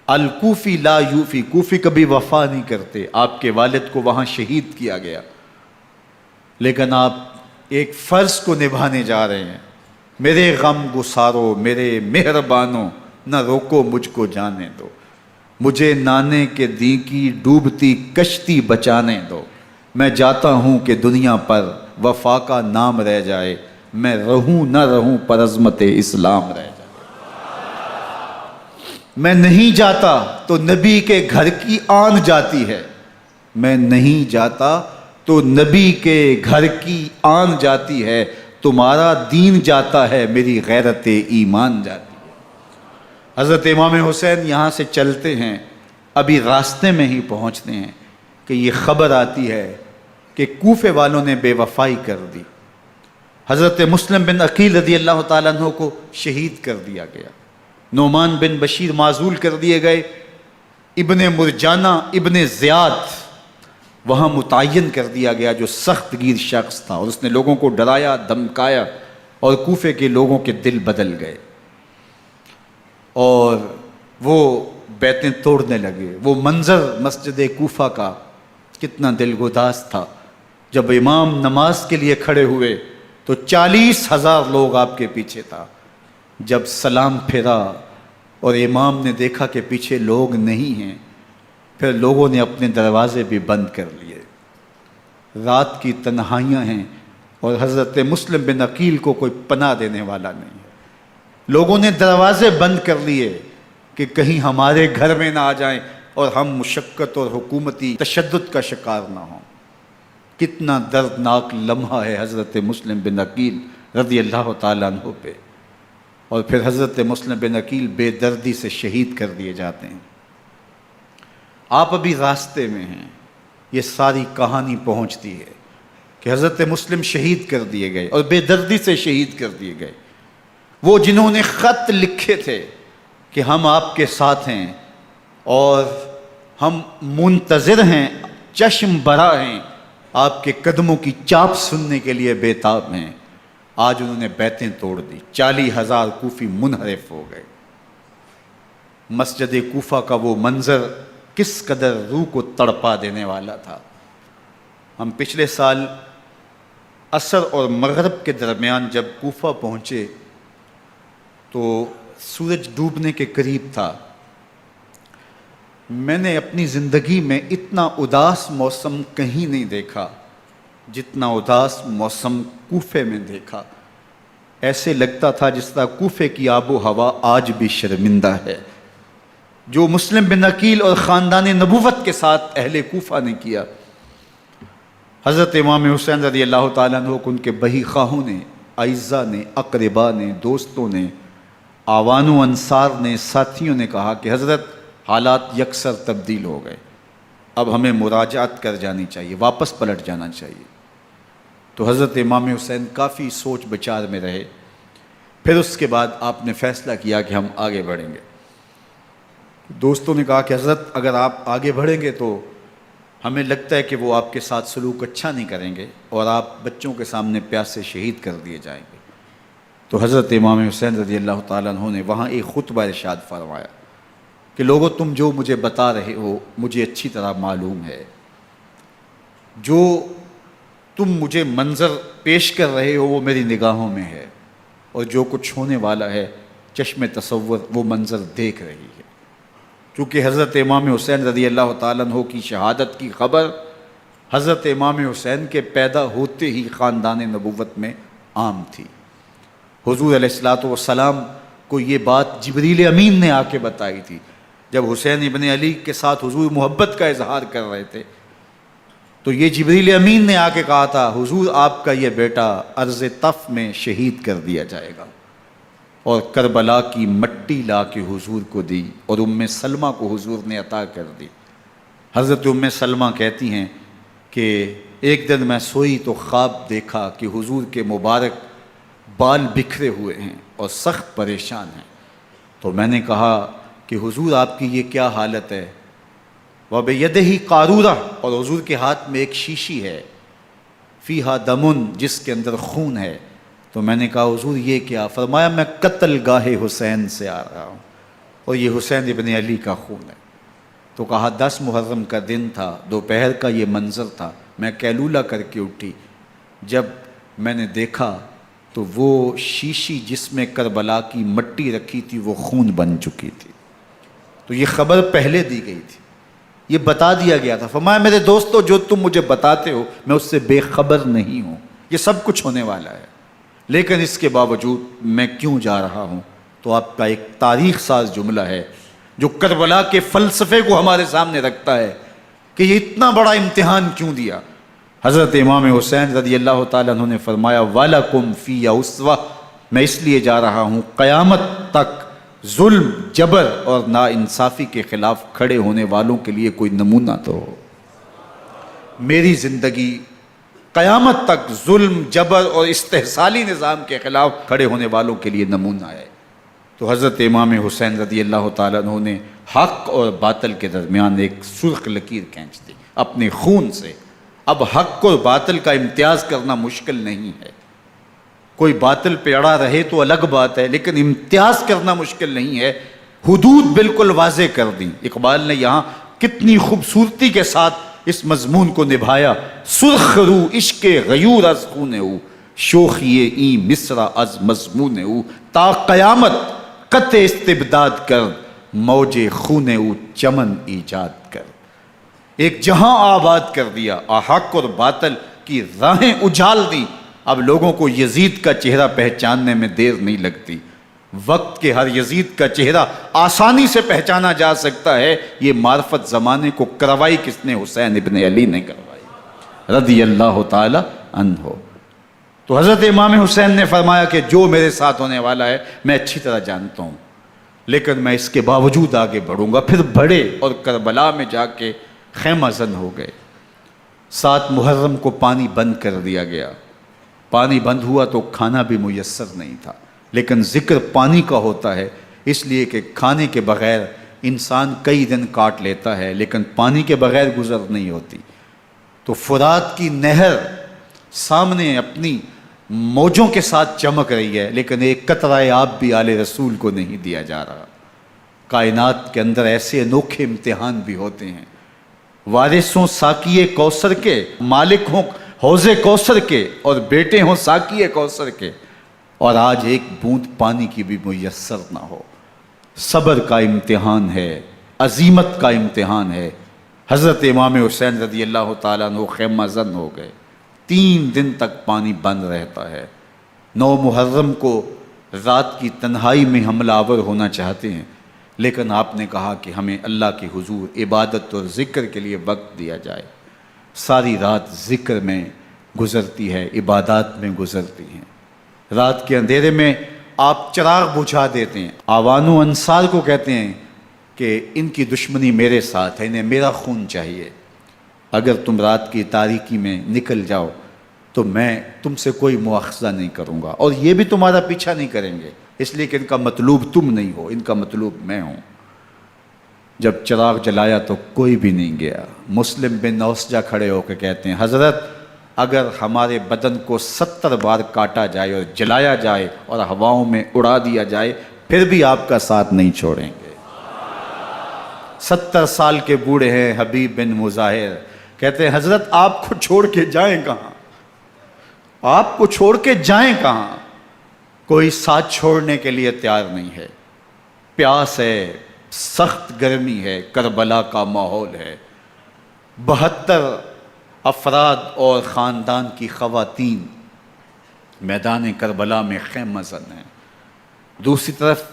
الکوفی لا یوفی، کوفی کبھی وفا نہیں کرتے، آپ کے والد کو وہاں شہید کیا گیا، لیکن آپ ایک فرض کو نبھانے جا رہے ہیں۔ میرے غم گسارو، میرے مہربانوں، نہ روکو مجھ کو جانے دو، مجھے نانے کے دی کی ڈوبتی کشتی بچانے دو، میں جاتا ہوں کہ دنیا پر وفا کا نام رہ جائے، میں رہوں نہ رہوں پر عظمت اسلام رہ جائے۔ میں نہیں جاتا تو نبی کے گھر کی آن جاتی ہے، میں نہیں جاتا تو نبی کے گھر کی آن جاتی ہے، تمہارا دین جاتا ہے، میری غیرت ایمان جاتی ہے۔ حضرت امام حسین یہاں سے چلتے ہیں، ابھی راستے میں ہی پہنچتے ہیں کہ یہ خبر آتی ہے کہ کوفے والوں نے بے وفائی کر دی، حضرت مسلم بن عقیل رضی اللہ تعالیٰ عنہ کو شہید کر دیا گیا، نعمان بن بشیر معزول کر دیے گئے، ابن مرجانہ ابن زیاد وہاں متعین کر دیا گیا جو سخت گیر شخص تھا، اور اس نے لوگوں کو ڈرایا دھمکایا، اور کوفے کے لوگوں کے دل بدل گئے اور وہ بیتیں توڑنے لگے۔ وہ منظر مسجد کوفہ کا کتنا دلگداز تھا، جب امام نماز کے لیے کھڑے ہوئے تو 40,000 لوگ آپ کے پیچھے تھا، جب سلام پھیرا اور امام نے دیکھا کہ پیچھے لوگ نہیں ہیں، پھر لوگوں نے اپنے دروازے بھی بند کر لیے۔ رات کی تنہائیاں ہیں اور حضرت مسلم بن عقیل کو کوئی پناہ دینے والا نہیں ہے، لوگوں نے دروازے بند کر لیے کہ کہیں ہمارے گھر میں نہ آ جائیں اور ہم مشقت اور حکومتی تشدد کا شکار نہ ہوں۔ کتنا دردناک لمحہ ہے حضرت مسلم بن عقیل رضی اللہ تعالیٰ عنہ پہ، اور پھر حضرت مسلم بن عقیل بے دردی سے شہید کر دیے جاتے ہیں۔ آپ ابھی راستے میں ہیں، یہ ساری کہانی پہنچتی ہے کہ حضرت مسلم شہید کر دیے گئے اور بے دردی سے شہید کر دیے گئے۔ وہ جنہوں نے خط لکھے تھے کہ ہم آپ کے ساتھ ہیں اور ہم منتظر ہیں، چشم برا ہیں، آپ کے قدموں کی چاپ سننے کے لیے بےتاب ہیں، آج انہوں نے بیتیں توڑ دی، 40,000 کوفی منحرف ہو گئے۔ مسجد کوفہ کا وہ منظر کس قدر روح کو تڑپا دینے والا تھا۔ ہم پچھلے سال عصر اور مغرب کے درمیان جب کوفہ پہنچے تو سورج ڈوبنے کے قریب تھا۔ میں نے اپنی زندگی میں اتنا اداس موسم کہیں نہیں دیکھا جتنا اداس موسم کوفے میں دیکھا۔ ایسے لگتا تھا جس طرح کوفے کی آب و ہوا آج بھی شرمندہ ہے۔ جو مسلم بن عقیل اور خاندان نبوت کے ساتھ اہل کوفہ نے کیا، حضرت امام حسین رضی اللہ تعالیٰ عنہ کو ان کے بہی خواہوں نے، اعزاء نے، اقربا نے، دوستوں نے، آوان و انصار نے، ساتھیوں نے کہا کہ حضرت حالات یکسر تبدیل ہو گئے، اب ہمیں مراجعت کر جانی چاہیے، واپس پلٹ جانا چاہیے۔ تو حضرت امام حسین کافی سوچ بچار میں رہے، پھر اس کے بعد آپ نے فیصلہ کیا کہ ہم آگے بڑھیں گے۔ دوستوں نے کہا کہ حضرت اگر آپ آگے بڑھیں گے تو ہمیں لگتا ہے کہ وہ آپ کے ساتھ سلوک اچھا نہیں کریں گے اور آپ بچوں کے سامنے پیاسے شہید کر دیے جائیں گے۔ تو حضرت امام حسین رضی اللہ تعالیٰ عنہ نے وہاں ایک خطبہ ارشاد فرمایا کہ لوگو تم جو مجھے بتا رہے ہو مجھے اچھی طرح معلوم ہے، جو تم مجھے منظر پیش کر رہے ہو وہ میری نگاہوں میں ہے، اور جو کچھ ہونے والا ہے چشم تصور وہ منظر دیکھ رہی ہے۔ چونکہ حضرت امام حسین رضی اللہ تعالیٰ عنہ کی شہادت کی خبر حضرت امام حسین کے پیدا ہوتے ہی خاندان نبوت میں عام تھی۔ حضور علیہ الصلوۃ والسلام کو یہ بات جبریل امین نے آ کے بتائی تھی جب حسین ابن علی کے ساتھ حضور محبت کا اظہار کر رہے تھے، تو یہ جبریل امین نے آ کے کہا تھا حضور آپ کا یہ بیٹا ارض طف میں شہید کر دیا جائے گا، اور کربلا کی مٹی لا کے حضور کو دی اور ام سلمہ کو حضور نے عطا کر دی۔ حضرت ام سلمہ کہتی ہیں کہ ایک دن میں سوئی تو خواب دیکھا کہ حضور کے مبارک بال بکھرے ہوئے ہیں اور سخت پریشان ہیں، تو میں نے کہا کہ حضور آپ کی یہ کیا حالت ہے؟ وَبِيَدِهِ قَارُورَةٌ، اور حضور کے ہاتھ میں ایک شیشی ہے، فِيهَا دَمٌ، جس کے اندر خون ہے۔ تو میں نے کہا حضور یہ کیا؟ فرمایا میں قتل گاہ حسین سے آ رہا ہوں اور یہ حسین ابن علی کا خون ہے۔ تو کہا 10 محرم کا دن تھا، دوپہر کا یہ منظر تھا، میں قیلولہ کر کے اٹھی، جب میں نے دیکھا تو وہ شیشی جس میں کربلا کی مٹی رکھی تھی وہ خون بن چکی تھی۔ تو یہ خبر پہلے دی گئی تھی، یہ بتا دیا گیا تھا۔ فرمایا میرے دوستو جو تم مجھے بتاتے ہو میں اس سے بے خبر نہیں ہوں، یہ سب کچھ ہونے والا ہے، لیکن اس کے باوجود میں کیوں جا رہا ہوں؟ تو آپ کا ایک تاریخ ساز جملہ ہے جو کربلا کے فلسفے کو ہمارے سامنے رکھتا ہے کہ یہ اتنا بڑا امتحان کیوں دیا۔ حضرت امام حسین رضی اللہ تعالیٰ عنہ نے فرمایا وَلَكُمْ فِيَّ أُسْوَةٌ، میں اس لیے جا رہا ہوں قیامت تک ظلم، جبر اور ناانصافی کے خلاف کھڑے ہونے والوں کے لیے کوئی نمونہ تو ہو۔ میری زندگی قیامت تک ظلم، جبر اور استحصالی نظام کے خلاف کھڑے ہونے والوں کے لیے نمونہ ہے۔ تو حضرت امام حسین رضی اللہ تعالیٰ عنہ نے حق اور باطل کے درمیان ایک سرخ لکیر کھینچ دی اپنے خون سے۔ اب حق اور باطل کا امتیاز کرنا مشکل نہیں ہے، کوئی باطل پہ اڑا رہے تو الگ بات ہے، لیکن امتیاز کرنا مشکل نہیں ہے۔ حدود بالکل واضح کر دیں۔ اقبال نے یہاں کتنی خوبصورتی کے ساتھ اس مضمون کو نبھایا۔ سرخ رو عشق غیور از خون او، شوخی این مصرع از مضمون او، تا قیامت قطع استبداد کر، موج خون او چمن ایجاد کر۔ ایک جہاں آباد کر دیا، حق اور باطل کی راہیں اجال دی۔ اب لوگوں کو یزید کا چہرہ پہچاننے میں دیر نہیں لگتی، وقت کے ہر یزید کا چہرہ آسانی سے پہچانا جا سکتا ہے۔ یہ معرفت زمانے کو کروائی کس نے؟ حسین ابن علی نے کروائی رضی اللہ تعالی عنہ۔ تو حضرت امام حسین نے فرمایا کہ جو میرے ساتھ ہونے والا ہے میں اچھی طرح جانتا ہوں، لیکن میں اس کے باوجود آگے بڑھوں گا۔ پھر بڑھے اور کربلا میں جا کے خیمہ زن ہو گئے۔ 7 محرم کو پانی بند کر دیا گیا۔ پانی بند ہوا تو کھانا بھی میسر نہیں تھا، لیکن ذکر پانی کا ہوتا ہے اس لیے کہ کھانے کے بغیر انسان کئی دن کاٹ لیتا ہے، لیکن پانی کے بغیر گزر نہیں ہوتی۔ تو فرات کی نہر سامنے اپنی موجوں کے ساتھ چمک رہی ہے، لیکن ایک قطرہ آب بھی آل رسول کو نہیں دیا جا رہا۔ کائنات کے اندر ایسے انوکھے امتحان بھی ہوتے ہیں۔ وارثوں ساقی کوثر کے، مالک ہوں حوض کوثر کے، اور بیٹے ہوں ساقی کوثر کے، اور آج ایک بوند پانی کی بھی میسر نہ ہو۔ صبر کا امتحان ہے، عزیمت کا امتحان ہے۔ حضرت امام حسین رضی اللہ تعالیٰ عنہ خیمہ زن ہو گئے۔ 3 دن تک پانی بند رہتا ہے۔ 9 محرم کو رات کی تنہائی میں حملہ آور ہونا چاہتے ہیں، لیکن آپ نے کہا کہ ہمیں اللہ کے حضور عبادت اور ذکر کے لیے وقت دیا جائے۔ ساری رات ذکر میں گزرتی ہے، عبادات میں گزرتی ہیں۔ رات کے اندھیرے میں آپ چراغ بجھا دیتے ہیں۔ آوان و انصار کو کہتے ہیں کہ ان کی دشمنی میرے ساتھ ہے، انہیں میرا خون چاہیے، اگر تم رات کی تاریکی میں نکل جاؤ تو میں تم سے کوئی مواخذہ نہیں کروں گا، اور یہ بھی تمہارا پیچھا نہیں کریں گے، اس لیے کہ ان کا مطلوب تم نہیں ہو، ان کا مطلوب میں ہوں۔ جب چراغ جلایا تو کوئی بھی نہیں گیا۔ مسلم بن نوسجہ کھڑے ہو کے کہتے ہیں حضرت اگر ہمارے بدن کو 70 بار کاٹا جائے اور جلایا جائے اور ہواؤں میں اڑا دیا جائے پھر بھی آپ کا ساتھ نہیں چھوڑیں گے۔ 70 سال کے بوڑھے ہیں حبیب بن مظاہر، کہتے ہیں حضرت آپ کو چھوڑ کے جائیں کہاں، آپ کو چھوڑ کے جائیں کہاں؟ کوئی ساتھ چھوڑنے کے لیے تیار نہیں ہے۔ پیاس ہے، سخت گرمی ہے، کربلا کا ماحول ہے، 72 افراد اور خاندان کی خواتین میدان کربلا میں خیمہ زن ہیں۔ دوسری طرف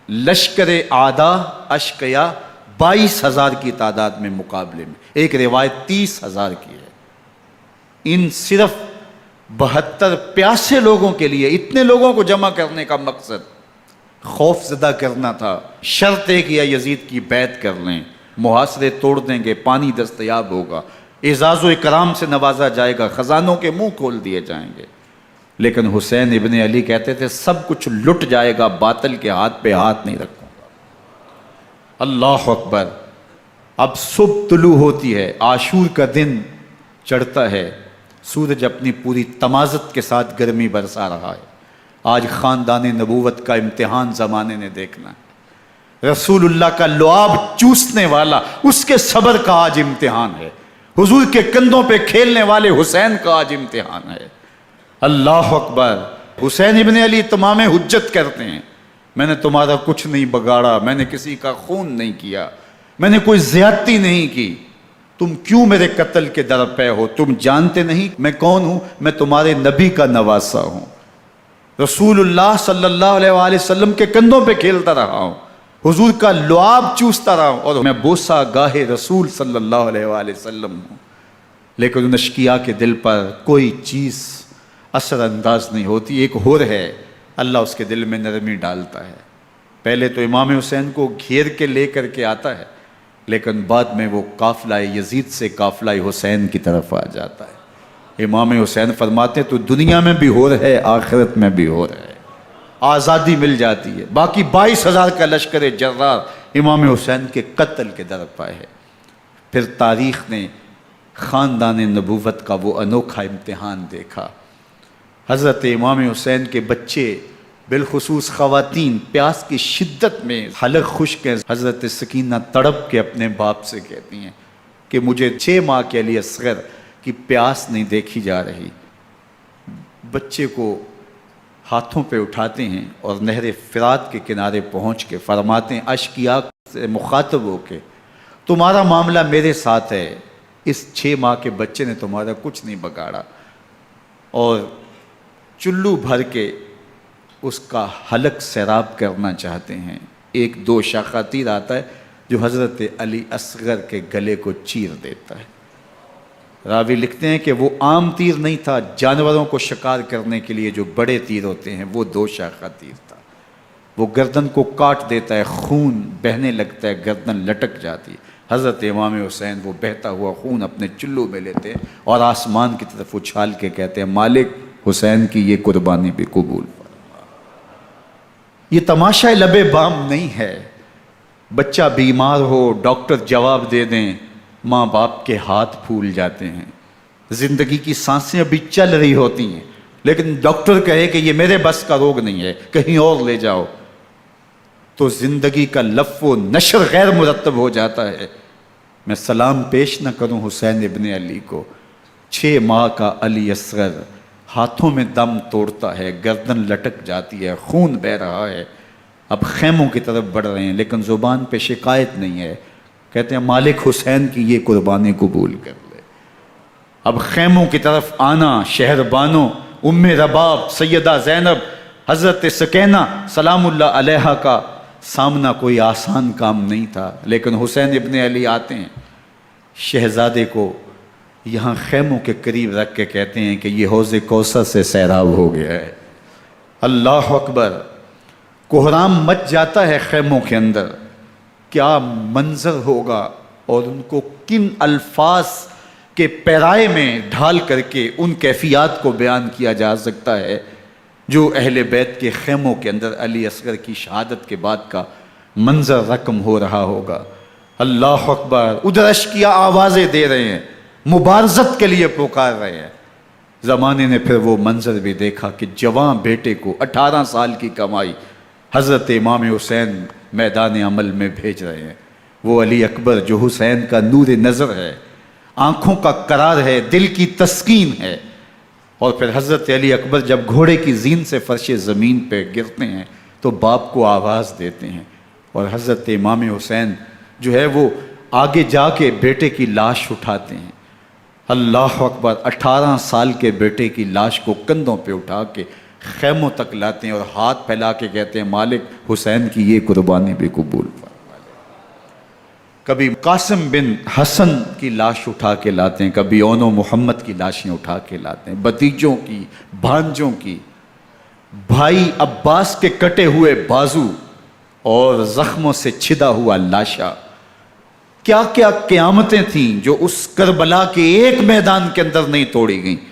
لشکر اعداء اشقیا 22,000 کی تعداد میں مقابلے میں، ایک روایت 30,000 کی ہے۔ ان صرف 72 پیاسے لوگوں کے لیے اتنے لوگوں کو جمع کرنے کا مقصد خوف زدہ کرنا تھا۔ شرط ہے کہ یا یزید کی بیعت کر لیں، محاصرے توڑ دیں گے، پانی دستیاب ہوگا، اعزاز و اکرام سے نوازا جائے گا، خزانوں کے منہ کھول دیے جائیں گے۔ لیکن حسین ابن علی کہتے تھے سب کچھ لٹ جائے گا، باطل کے ہاتھ پہ ہاتھ نہیں رکھوں گا۔ اللہ اکبر۔ اب صبح طلوع ہوتی ہے، عاشور کا دن چڑھتا ہے، سورج اپنی پوری تمازت کے ساتھ گرمی برسا رہا ہے۔ آج خاندان نبوت کا امتحان زمانے نے دیکھنا ہے۔ رسول اللہ کا لعاب چوسنے والا اس کے صبر کا آج امتحان ہے، حضور کے کندھوں پہ کھیلنے والے حسین کا آج امتحان ہے۔ اللہ اکبر۔ حسین ابن علی تمام حجت کرتے ہیں میں نے تمہارا کچھ نہیں بگاڑا، میں نے کسی کا خون نہیں کیا، میں نے کوئی زیادتی نہیں کی، تم کیوں میرے قتل کے در پہ ہو؟ تم جانتے نہیں میں کون ہوں؟ میں تمہارے نبی کا نواسا ہوں، رسول اللہ صلی اللہ علیہ وآلہ وسلم کے کندھوں پہ کھیلتا رہا ہوں، حضور کا لعاب چوستا رہا ہوں، اور میں بوسہ گاہ رسول صلی اللہ علیہ وآلہ وسلم ہوں۔ لیکن ان اشقیاء کے دل پر کوئی چیز اثر انداز نہیں ہوتی۔ ایک ہور ہے، اللہ اس کے دل میں نرمی ڈالتا ہے۔ پہلے تو امام حسین کو گھیر کے لے کر کے آتا ہے، لیکن بعد میں وہ قافلہ یزید سے قافلہ حسین کی طرف آ جاتا ہے۔ امام حسین فرماتے تو دنیا میں بھی ہور ہے، آخرت میں بھی ہور ہے، آزادی مل جاتی ہے۔ باقی 22,000 کا لشکر جرار امام حسین کے قتل کے در پہ ہے۔ پھر تاریخ نے خاندان نبوت کا وہ انوکھا امتحان دیکھا۔ حضرت امام حسین کے بچے بالخصوص خواتین پیاس کی شدت میں حلق خشک ہیں۔ حضرت سکینہ تڑپ کے اپنے باپ سے کہتی ہیں کہ مجھے 6 ماہ کے لیے اصغر کی پیاس نہیں دیکھی جا رہی۔ بچے کو ہاتھوں پہ اٹھاتے ہیں اور نہر فرات کے کنارے پہنچ کے فرماتے ہیں اشقیاء سے مخاطب ہو کے تمہارا معاملہ میرے ساتھ ہے، اس 6 ماہ کے بچے نے تمہارا کچھ نہیں بگاڑا، اور چلو بھر کے اس کا حلق سیراب کرنا چاہتے ہیں۔ ایک 2 شاخہ تیر آتا ہے جو حضرت علی اصغر کے گلے کو چیر دیتا ہے۔ راوی لکھتے ہیں کہ وہ عام تیر نہیں تھا، جانوروں کو شکار کرنے کے لیے جو بڑے تیر ہوتے ہیں وہ 2 شاخہ تیر تھا۔ وہ گردن کو کاٹ دیتا ہے، خون بہنے لگتا ہے، گردن لٹک جاتی ہے۔ حضرت امام حسین وہ بہتا ہوا خون اپنے چلو میں لیتے ہیں اور آسمان کی طرف اچھال کے کہتے ہیں مالک حسین کی یہ قربانی بھی قبول فرما۔ یہ تماشا لبے بام نہیں ہے۔ بچہ بیمار ہو، ڈاکٹر جواب دے دیں، ماں باپ کے ہاتھ پھول جاتے ہیں، زندگی کی سانسیں ابھی چل رہی ہوتی ہیں، لیکن ڈاکٹر کہے کہ یہ میرے بس کا روگ نہیں ہے، کہیں اور لے جاؤ، تو زندگی کا لف و نشر غیر مرتب ہو جاتا ہے۔ میں سلام پیش نہ کروں حسین ابن علی کو، 6 ماہ کا علی اصغر ہاتھوں میں دم توڑتا ہے، گردن لٹک جاتی ہے، خون بہہ رہا ہے۔ اب خیموں کی طرف بڑھ رہے ہیں لیکن زبان پہ شکایت نہیں ہے، کہتے ہیں مالک حسین کی یہ قربانی قبول کر لے۔ اب خیموں کی طرف آنا، شہر بانوں ام رباب سیدہ زینب حضرت سکینہ سلام اللہ علیہا کا سامنا کوئی آسان کام نہیں تھا، لیکن حسین ابن علی آتے ہیں، شہزادے کو یہاں خیموں کے قریب رکھ کے کہتے ہیں کہ یہ حوض کوثر سے سیراب ہو گیا ہے۔ اللہ اکبر، کوہرام مچ جاتا ہے خیموں کے اندر، کیا منظر ہوگا، اور ان کو کن الفاظ کے پیرائے میں ڈھال کر کے ان کیفیات کو بیان کیا جا سکتا ہے جو اہل بیت کے خیموں کے اندر علی اصغر کی شہادت کے بعد کا منظر رقم ہو رہا ہوگا۔ اللہ اکبر، ادھر اشکیا آوازیں دے رہے ہیں، مبارزت کے لیے پکار رہے ہیں۔ زمانے نے پھر وہ منظر بھی دیکھا کہ جوان بیٹے کو 18 سال کی کمائی حضرت امام حسین میدان عمل میں بھیج رہے ہیں۔ وہ علی اکبر جو حسین کا نور نظر ہے، آنکھوں کا قرار ہے، دل کی تسکین ہے۔ اور پھر حضرت علی اکبر جب گھوڑے کی زین سے فرش زمین پہ گرتے ہیں تو باپ کو آواز دیتے ہیں، اور حضرت امام حسین جو ہے وہ آگے جا کے بیٹے کی لاش اٹھاتے ہیں۔ اللہ اکبر، 18 سال کے بیٹے کی لاش کو کندھوں پہ اٹھا کے خیموں تک لاتے ہیں اور ہاتھ پھیلا کے کہتے ہیں مالک حسین کی یہ قربانی بھی قبول فرما۔ کبھی قاسم بن حسن کی لاش اٹھا کے لاتے ہیں، کبھی اون و محمد کی لاشیں اٹھا کے لاتے ہیں، بتیجوں کی، بھانجوں کی، بھائی عباس کے کٹے ہوئے بازو اور زخموں سے چھدا ہوا لاشا۔ کیا کیا قیامتیں تھیں جو اس کربلا کے ایک میدان کے اندر نہیں توڑی گئیں۔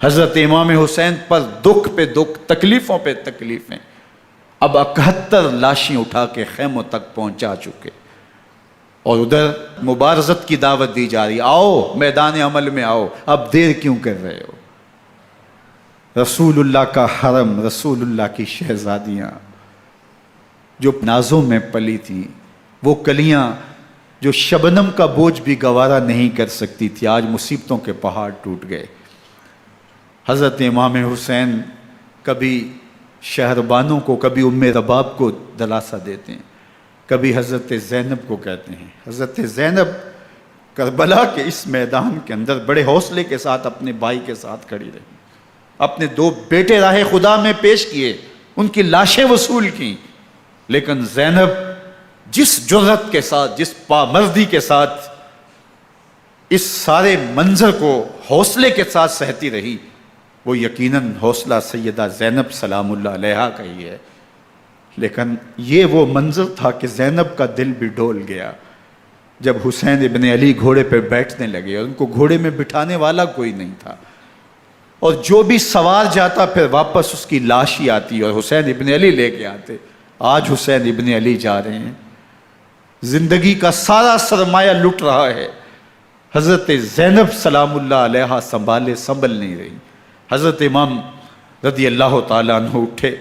حضرت امام حسین پر دکھ پہ دکھ، تکلیفوں پہ تکلیفیں، اب 71 لاشیں اٹھا کے خیموں تک پہنچا چکے، اور ادھر مبارزت کی دعوت دی جا رہی، آؤ میدان عمل میں آؤ، اب دیر کیوں کر رہے ہو۔ رسول اللہ کا حرم، رسول اللہ کی شہزادیاں جو نازوں میں پلی تھیں، وہ کلیاں جو شبنم کا بوجھ بھی گوارا نہیں کر سکتی تھی، آج مصیبتوں کے پہاڑ ٹوٹ گئے۔ حضرت امام حسین کبھی شہربانوں کو، کبھی ام رباب کو دلاسا دیتے ہیں، کبھی حضرت زینب کو کہتے ہیں۔ حضرت زینب کربلا کے اس میدان کے اندر بڑے حوصلے کے ساتھ اپنے بھائی کے ساتھ کھڑی رہی، اپنے 2 بیٹے راہ خدا میں پیش کیے، ان کی لاشیں وصول کیں، لیکن زینب جس جرأت کے ساتھ، جس پامردی کے ساتھ اس سارے منظر کو حوصلے کے ساتھ سہتی رہی، وہ یقیناً حوصلہ سیدہ زینب سلام اللہ علیہا کا ہی ہے۔ لیکن یہ وہ منظر تھا کہ زینب کا دل بھی ڈول گیا جب حسین ابن علی گھوڑے پہ بیٹھنے لگے، اور ان کو گھوڑے میں بٹھانے والا کوئی نہیں تھا، اور جو بھی سوار جاتا پھر واپس اس کی لاش ہی آتی اور حسین ابن علی لے کے آتے۔ آج حسین ابن علی جا رہے ہیں، زندگی کا سارا سرمایہ لٹ رہا ہے، حضرت زینب سلام اللہ علیہا سنبھل نہیں رہی۔ حضرت امام رضی اللہ تعالیٰ عنہ اٹھے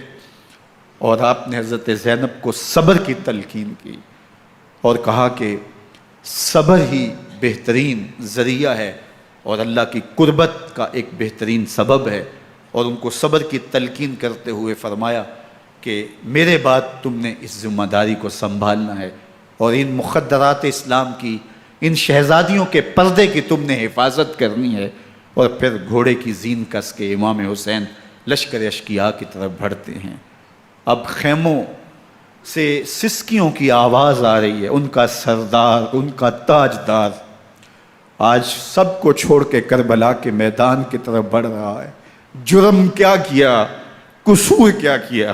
اور آپ نے حضرت زینب کو صبر کی تلقین کی اور کہا کہ صبر ہی بہترین ذریعہ ہے اور اللہ کی قربت کا ایک بہترین سبب ہے، اور ان کو صبر کی تلقین کرتے ہوئے فرمایا کہ میرے بعد تم نے اس ذمہ داری کو سنبھالنا ہے، اور ان مخدرات اسلام کی، ان شہزادیوں کے پردے کی تم نے حفاظت کرنی ہے۔ اور پھر گھوڑے کی زین کس کے امام حسین لشکر اشکیا کی طرف بڑھتے ہیں۔ اب خیموں سے سسکیوں کی آواز آ رہی ہے، ان کا سردار، ان کا تاجدار آج سب کو چھوڑ کے کربلا کے میدان کی طرف بڑھ رہا ہے۔ جرم کیا کیا، قصور کیا کیا،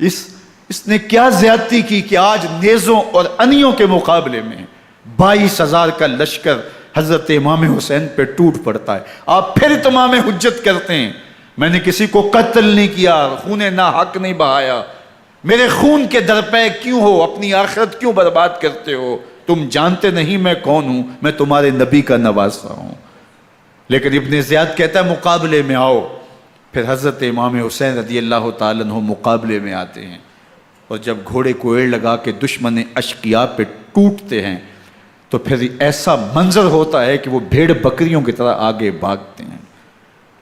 اس نے کیا زیادتی کی کہ آج نیزوں اور انیوں کے مقابلے میں 22,000 کا لشکر حضرت امام حسین پہ ٹوٹ پڑتا ہے۔ آپ پھر اتمام حجت کرتے ہیں، میں نے کسی کو قتل نہیں کیا، خون ناحق نہیں بہایا، میرے خون کے درپے کیوں ہو، اپنی آخرت کیوں برباد کرتے ہو، تم جانتے نہیں میں کون ہوں، میں تمہارے نبی کا نواسا ہوں۔ لیکن ابن زیاد کہتا ہے مقابلے میں آؤ۔ پھر حضرت امام حسین رضی اللہ تعالیٰ عنہ مقابلے میں آتے ہیں، اور جب گھوڑے کو ایڑ لگا کے دشمن اشقیاء پہ ٹوٹتے ہیں تو پھر ایسا منظر ہوتا ہے کہ وہ بھیڑ بکریوں کی طرح آگے بھاگتے ہیں۔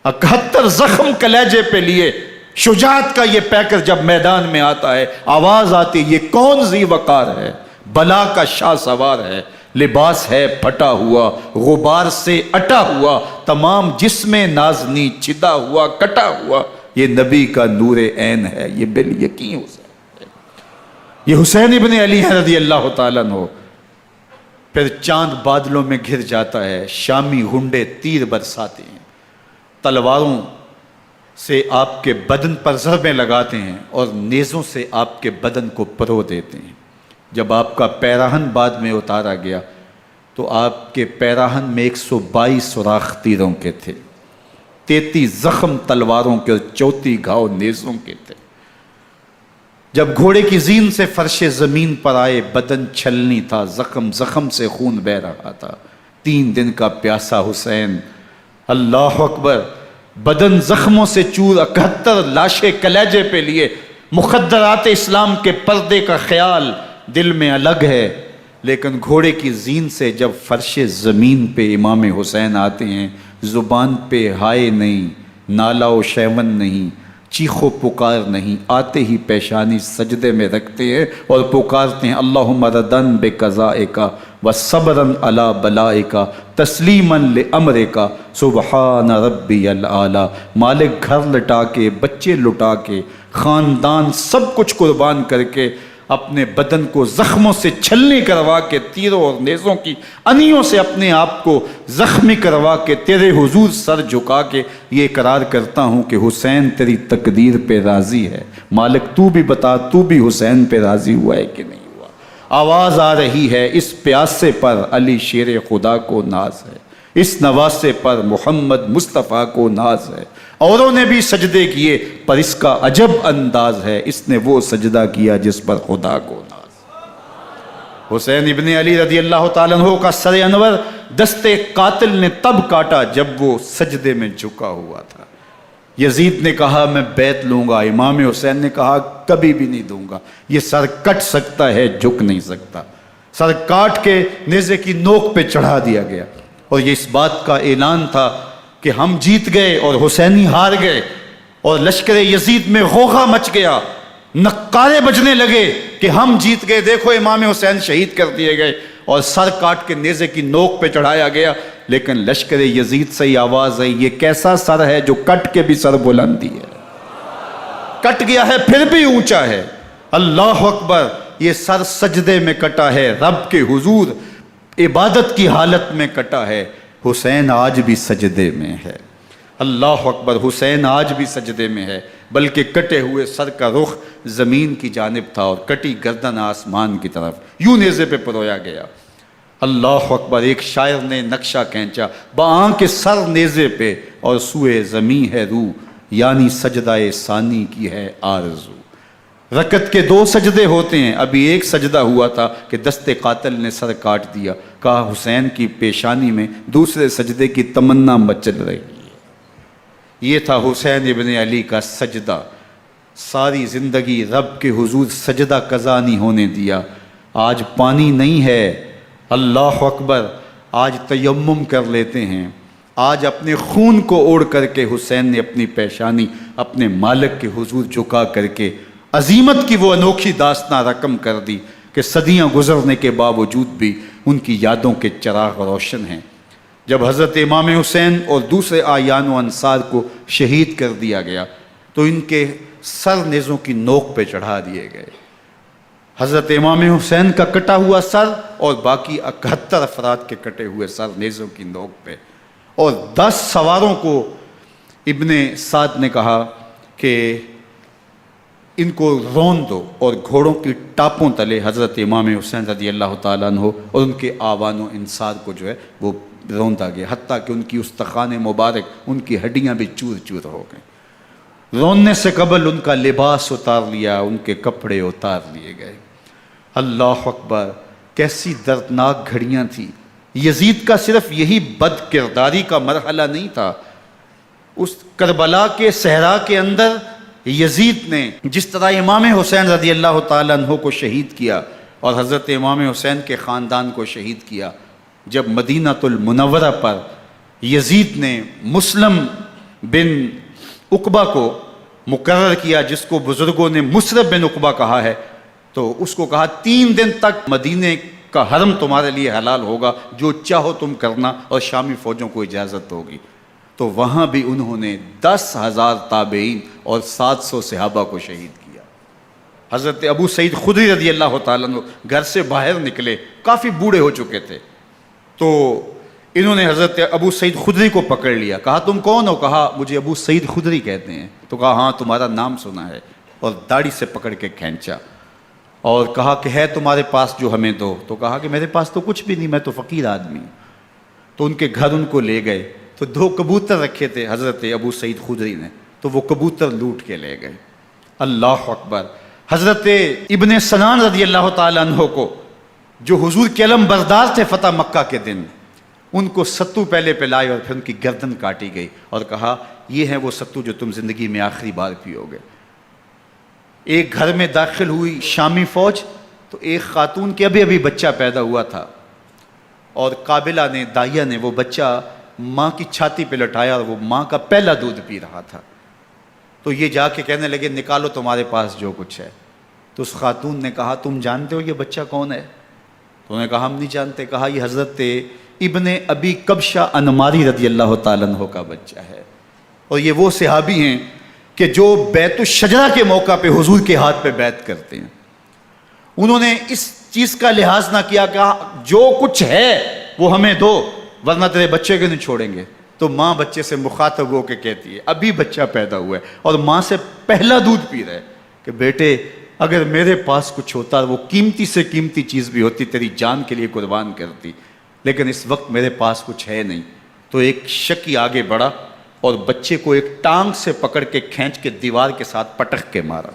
71 زخم کلیجے پہ لیے شجاعت کا یہ پیکر جب میدان میں آتا ہے، آواز آتی ہے یہ کون ذی وقار ہے، بلا کا شاہ سوار ہے، لباس ہے پھٹا ہوا غبار سے اٹا ہوا، تمام جسم نازنی چدا ہوا کٹا ہوا، یہ نبی کا نور عین ہے، یہ بالیقین حسین ہے، یہ حسین ابن علی ہے رضی اللہ تعالیٰ عنہ۔ پھر چاند بادلوں میں گھر جاتا ہے، شامی غنڈے تیر برساتے ہیں، تلواروں سے آپ کے بدن پر ضربیں لگاتے ہیں اور نیزوں سے آپ کے بدن کو پرو دیتے ہیں۔ جب آپ کا پیراہن بعد میں اتارا گیا تو آپ کے پیراہن میں 122 سوراخ تیروں کے تھے، 33 زخم تلواروں کے اور 34 گھاؤ نیزوں کے تھے۔ جب گھوڑے کی زین سے فرش زمین پر آئے، بدن چھلنی تھا، زخم زخم سے خون بہہ رہا تھا، 3 دن کا پیاسا حسین، اللہ اکبر، بدن زخموں سے چور، 71 لاشیں کلیجے پہ لیے، مخدرات اسلام کے پردے کا خیال دل میں الگ ہے، لیکن گھوڑے کی زین سے جب فرش زمین پہ امام حسین آتے ہیں، زبان پہ ہائے نہیں، نالا و شیون نہیں، چیخ و پکار نہیں، آتے ہی پیشانی سجدے میں رکھتے ہیں اور پکارتے ہیں اللہم ردن بقضائک وصبرن علی بلائک تسلیما لامرک سبحان ربی الاعلی۔ مالک گھر لٹا کے، بچے لٹا کے، خاندان سب کچھ قربان کر کے، اپنے بدن کو زخموں سے چھلنی کروا کے، تیروں اور نیزوں کی انیوں سے اپنے آپ کو زخمی کروا کے، تیرے حضور سر جھکا کے یہ اقرار کرتا ہوں کہ حسین تیری تقدیر پہ راضی ہے، مالک تو بھی بتا، تو بھی حسین پہ راضی ہوا ہے کہ نہیں ہوا۔ آواز آ رہی ہے، اس پیاسے پر علی شیر خدا کو ناز ہے، اس نواسے پر محمد مصطفیٰ کو ناز ہے۔ اوروں نے بھی سجدے کیے پر اس کا عجب انداز ہے، اس نے وہ سجدہ کیا جس پر خدا کو ناز۔ حسین ابن علی رضی اللہ تعالیٰ عنہ کا سر انور دستے قاتل نے تب کاٹا جب وہ سجدے میں جھکا ہوا تھا۔ یزید نے کہا میں بیعت لوں گا، امام حسین نے کہا کبھی بھی نہیں دوں گا، یہ سر کٹ سکتا ہے جھک نہیں سکتا۔ سر کاٹ کے نیزے کی نوک پہ چڑھا دیا گیا اور یہ اس بات کا اعلان تھا کہ ہم جیت گئے اور حسینی ہار گئے، اور لشکر یزید میں غوغا مچ گیا، نقارے بجنے لگے کہ ہم جیت گئے، دیکھو امام حسین شہید کر دیے گئے، اور سر کاٹ کے نیزے کی نوک پہ چڑھایا گیا۔ لیکن لشکر یزید سے ہی آواز آئی یہ کیسا سر ہے جو کٹ کے بھی سر بلندی ہے، کٹ گیا ہے پھر بھی اونچا ہے، اللہ اکبر، یہ سر سجدے میں کٹا ہے، رب کے حضور عبادت کی حالت میں کٹا ہے۔ حسین آج بھی سجدے میں ہے، اللہ اکبر، حسین آج بھی سجدے میں ہے، بلکہ کٹے ہوئے سر کا رخ زمین کی جانب تھا اور کٹی گردن آسمان کی طرف، یوں نیزے پہ پرویا گیا۔ اللہ اکبر، ایک شاعر نے نقشہ کھینچا، بآنکھ سر نیزے پہ اور سوئے زمیں ہے روح، یعنی سجدہ ثانی کی ہے آرزو۔ رکعت کے 2 سجدے ہوتے ہیں، ابھی ایک سجدہ ہوا تھا کہ دست قاتل نے سر کاٹ دیا، کہا حسین کی پیشانی میں دوسرے سجدے کی تمنا مچل رہی ہے۔ یہ تھا حسین ابن علی کا سجدہ، ساری زندگی رب کے حضور سجدہ قضا نہیں ہونے دیا۔ آج پانی نہیں ہے، اللہ اکبر، آج تیمم کر لیتے ہیں، آج اپنے خون کو اوڑ کر کے حسین نے اپنی پیشانی اپنے مالک کے حضور جھکا کر کے عظیمت کی وہ انوکھی داستان رقم کر دی کہ صدیاں گزرنے کے باوجود بھی ان کی یادوں کے چراغ روشن ہیں۔ جب حضرت امام حسین اور دوسرے آیان و انصار کو شہید کر دیا گیا تو ان کے سر نیزوں کی نوک پہ چڑھا دیے گئے۔ حضرت امام حسین کا کٹا ہوا سر اور باقی 71 افراد کے کٹے ہوئے سر نیزوں کی نوک پہ، اور 10 سواروں کو ابن سعد نے کہا کہ ان کو رون دو، اور گھوڑوں کی ٹاپوں تلے حضرت امام حسین رضی اللہ تعالیٰ عنہ اور ان کے آوان و انصار کو جو ہے وہ روندا گیا، حتیٰ کہ ان کی استخوان مبارک، ان کی ہڈیاں بھی چور چور ہو گئیں۔ روننے سے قبل ان کا لباس اتار لیا، ان کے کپڑے اتار لیے گئے۔ اللہ اکبر، کیسی دردناک گھڑیاں تھیں۔ یزید کا صرف یہی بد کرداری کا مرحلہ نہیں تھا، اس کربلا کے صحرا کے اندر یزید نے جس طرح امام حسین رضی اللہ تعالیٰ عنہ کو شہید کیا اور حضرت امام حسین کے خاندان کو شہید کیا، جب مدینہ المنورہ پر یزید نے مسلم بن عقبہ کو مقرر کیا، جس کو بزرگوں نے مصرب بن عقبہ کہا ہے، تو اس کو کہا 3 دن تک مدینے کا حرم تمہارے لیے حلال ہوگا، جو چاہو تم کرنا، اور شامی فوجوں کو اجازت ہوگی۔ تو وہاں بھی انہوں نے 10,000 تابعین اور 700 صحابہ کو شہید کیا۔ حضرت ابو سعید خدری رضی اللہ تعالیٰ عنہ گھر سے باہر نکلے، کافی بوڑھے ہو چکے تھے، تو انہوں نے حضرت ابو سعید خدری کو پکڑ لیا، کہا تم کون ہو؟ کہا مجھے ابو سعید خدری کہتے ہیں۔ تو کہا ہاں تمہارا نام سنا ہے، اور داڑھی سے پکڑ کے کھینچا اور کہا کہ ہے تمہارے پاس جو ہمیں دو؟ تو کہا کہ میرے پاس تو کچھ بھی نہیں، میں تو فقیر آدمی ہوں۔ تو ان کے گھر ان کو لے گئے، تو 2 کبوتر رکھے تھے حضرت ابو سعید خدری نے، تو وہ کبوتر لوٹ کے لے گئے۔ اللہ اکبر۔ حضرت ابن سنان رضی اللہ تعالیٰ عنہ کو، جو حضور کے علم بردار تھے فتح مکہ کے دن، ان کو ستو پہلے پلائے اور پھر ان کی گردن کاٹی گئی، اور کہا یہ ہے وہ ستو جو تم زندگی میں آخری بار پیو گے۔ ایک گھر میں داخل ہوئی شامی فوج، تو ایک خاتون کے ابھی بچہ پیدا ہوا تھا، اور قابلہ نے، دائیا نے وہ بچہ ماں کی چھاتی پہ لٹایا، اور وہ ماں کا پہلا دودھ پی رہا تھا۔ تو یہ جا کے کہنے لگے نکالو تمہارے پاس جو کچھ ہے۔ تو اس خاتون نے کہا تم جانتے ہو یہ بچہ کون ہے؟ تو انہوں نے کہا ہم نہیں جانتے۔ کہا یہ حضرت ابن ابی کبشہ انماری رضی اللہ تعالیٰ عنہ کا بچہ ہے، اور یہ وہ صحابی ہیں کہ جو بیعت الشجرہ کے موقع پہ حضور کے ہاتھ پہ بیعت کرتے ہیں۔ انہوں نے اس چیز کا لحاظ نہ کیا کہ جو کچھ ہے وہ ہمیں دو، ورنہ تیرے بچے کو نہیں چھوڑیں گے۔ تو ماں بچے سے مخاطب ہو کے کہتی ہے، ابھی بچہ پیدا ہوا ہے اور ماں سے پہلا دودھ پی رہا ہے، کہ بیٹے اگر میرے پاس کچھ ہوتا، وہ قیمتی سے قیمتی چیز بھی ہوتی، تیری جان کے لیے قربان کرتی، لیکن اس وقت میرے پاس کچھ ہے نہیں۔ تو ایک شکی آگے بڑھا اور بچے کو ایک ٹانگ سے پکڑ کے کھینچ کے دیوار کے ساتھ پٹک کے مارا،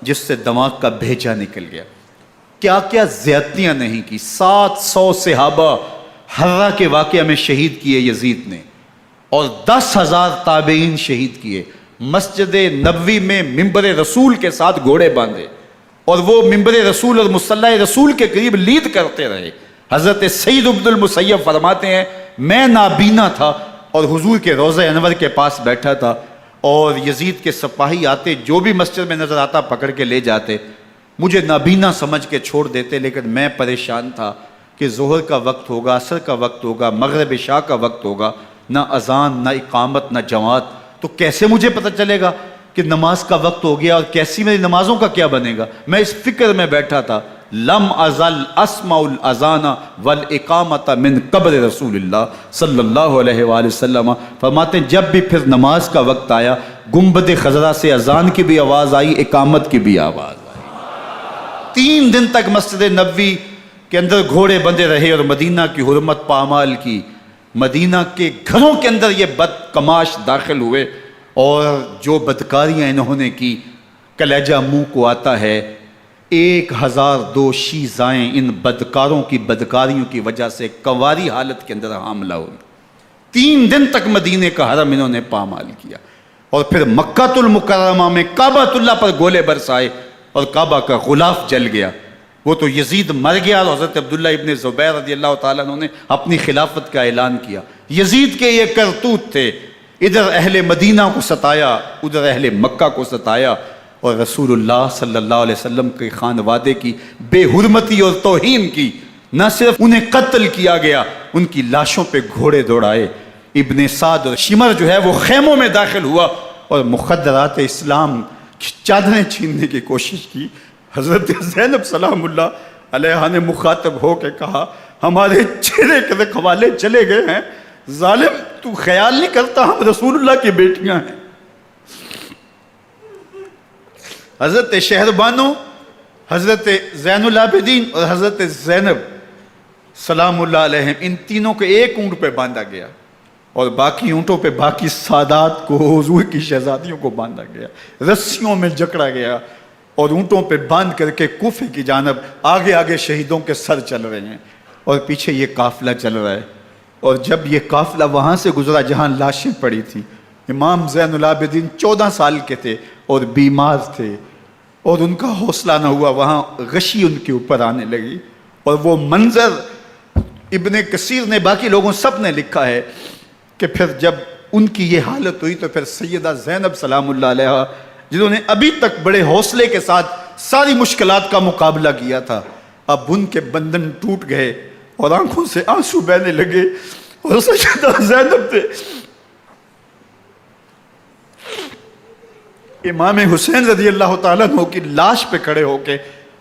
جس سے دماغ کا بھیجا نکل گیا۔ کیا کیا زیادتیاں نہیں کی۔ 700 صحابہ حرہ کے واقعہ میں شہید کیے یزید نے، اور 10,000 تابعین شہید کیے۔ مسجد نبوی میں ممبر رسول کے ساتھ گھوڑے باندھے، اور وہ ممبر رسول اور مصلی رسول کے قریب لید کرتے رہے۔ حضرت سید عبد المسیب فرماتے ہیں میں نابینا تھا اور حضور کے روضہ انور کے پاس بیٹھا تھا، اور یزید کے سپاہی آتے، جو بھی مسجد میں نظر آتا پکڑ کے لے جاتے، مجھے نابینا سمجھ کے چھوڑ دیتے، لیکن میں پریشان تھا کہ ظہر کا وقت ہوگا، عصر کا وقت ہوگا، مغرب عشاء کا وقت ہوگا، نہ اذان نہ اقامت نہ جماعت، تو کیسے مجھے پتہ چلے گا کہ نماز کا وقت ہو گیا، اور کیسی میری نمازوں کا کیا بنے گا؟ میں اس فکر میں بیٹھا تھا۔ لم ازل اسمع الاذان والاقامت من قبر رسول اللہ صلی اللہ علیہ وآلہ وسلم۔ فرماتے ہیں جب بھی پھر نماز کا وقت آیا، گنبد خضرا سے اذان کی بھی آواز آئی، اقامت کی بھی آواز آئی۔ 3 دن تک مسجد نبوی کے اندر گھوڑے بندے رہے، اور مدینہ کی حرمت پامال کی۔ مدینہ کے گھروں کے اندر یہ بدکماش داخل ہوئے، اور جو بدکاریاں انہوں نے کی، کلیجہ منہ کو آتا ہے۔ 1002 شیزائیں ان بدکاروں کی بدکاریوں کی وجہ سے کنواری حالت کے اندر حاملہ ہوئی۔ 3 دن تک مدینے کا حرم انہوں نے پامال کیا، اور پھر مکہ المکرمہ میں کعبۃ اللہ پر گولے برسائے، اور کعبہ کا غلاف جل گیا۔ وہ تو یزید مر گیا، اور حضرت عبداللہ ابن زبیر رضی اللہ تعالیٰ عنہ نے اپنی خلافت کا اعلان کیا۔ یزید کے یہ کرتوت تھے، ادھر اہل مدینہ کو ستایا، ادھر اہل مکہ کو ستایا، اور رسول اللہ صلی اللہ علیہ وسلم کے خانوادے کی بے حرمتی اور توہین کی۔ نہ صرف انہیں قتل کیا گیا، ان کی لاشوں پہ گھوڑے دوڑائے۔ ابن سعد اور شمر جو ہے وہ خیموں میں داخل ہوا، اور مخدرات اسلام کی چادریں چھیننے کی کوشش کی۔ حضرت زینب سلام اللہ علیہ نے مخاطب ہو کے کہا ہمارے چہرے کے رکھوالے چلے گئے ہیں، ظالم تو خیال نہیں کرتا ہم رسول اللہ کی بیٹیاں ہیں۔ حضرت شہربانو، حضرت زین العابدین اور حضرت زینب سلام اللہ علیہ، ان تینوں کو ایک اونٹ پہ باندھا گیا، اور باقی اونٹوں پہ باقی سادات کو، حضور کی شہزادیوں کو باندھا گیا، رسیوں میں جکڑا گیا، اور اونٹوں پہ باندھ کر کے کوفے کی جانب آگے آگے شہیدوں کے سر چل رہے ہیں، اور پیچھے یہ قافلہ چل رہا ہے۔ اور جب یہ قافلہ وہاں سے گزرا جہاں لاشیں پڑی تھیں، امام زین العابدین 14 سال کے تھے اور بیمار تھے، اور ان کا حوصلہ نہ ہوا، وہاں غشی ان کے اوپر آنے لگی، اور وہ منظر ابن کثیر نے، باقی لوگوں سب نے لکھا ہے کہ پھر جب ان کی یہ حالت ہوئی، تو پھر سیدہ زینب سلام اللہ علیہ، جنہوں نے ابھی تک بڑے حوصلے کے ساتھ ساری مشکلات کا مقابلہ کیا تھا، اب ان کے بندھن ٹوٹ گئے اور آنکھوں سے آنسو بہنے لگے، اور سیدہ زینب نے امام حسین رضی اللہ تعالیٰ عنہ کی لاش پہ کھڑے ہو کے،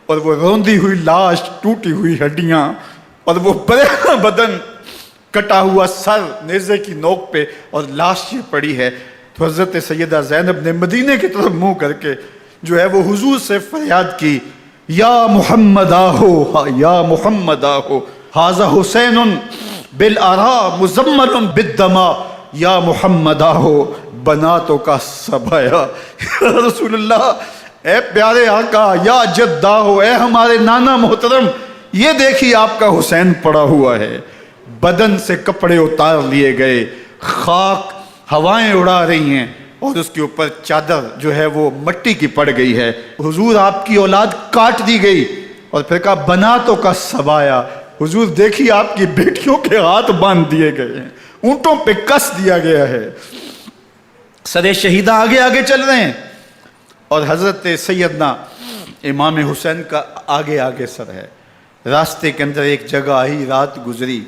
اور وہ روندی ہوئی لاش، ٹوٹی ہوئی ہڈیاں، اور وہ برینا بدن، کٹا ہوا سر نیزے کی نوک پہ، اور لاش یہ پڑی ہے، تو حضرت سیدہ زینب نے مدینے کی طرف منہ کر کے جو ہے وہ حضور سے فریاد کی، یا محمد آہو، یا محمد آہو، ھذا حسین بالآراء مزمل بالدماء، یا محمد آہو بناتوں کا سبایا۔ یا رسول اللہ، اے پیارے آقا، یا جد آہو، اے ہمارے نانا محترم، یہ دیکھیے آپ کا حسین پڑا ہوا ہے، بدن سے کپڑے اتار لیے گئے، خاک ہوائیں اڑا رہی ہیں، اور اس کے اوپر چادر جو ہے وہ مٹی کی پڑ گئی ہے۔ حضور آپ کی اولاد کاٹ دی گئی، اور پھر کہا بناتوں کا سبایا، حضور دیکھیے آپ کی بیٹیوں کے ہاتھ باندھ دیے گئے ہیں، اونٹوں پہ کس دیا گیا ہے، سر شہیدہ آگے آگے چل رہے ہیں، اور حضرت سیدنا امام حسین کا آگے آگے سر ہے۔ راستے کے اندر ایک جگہ آئی، رات گزری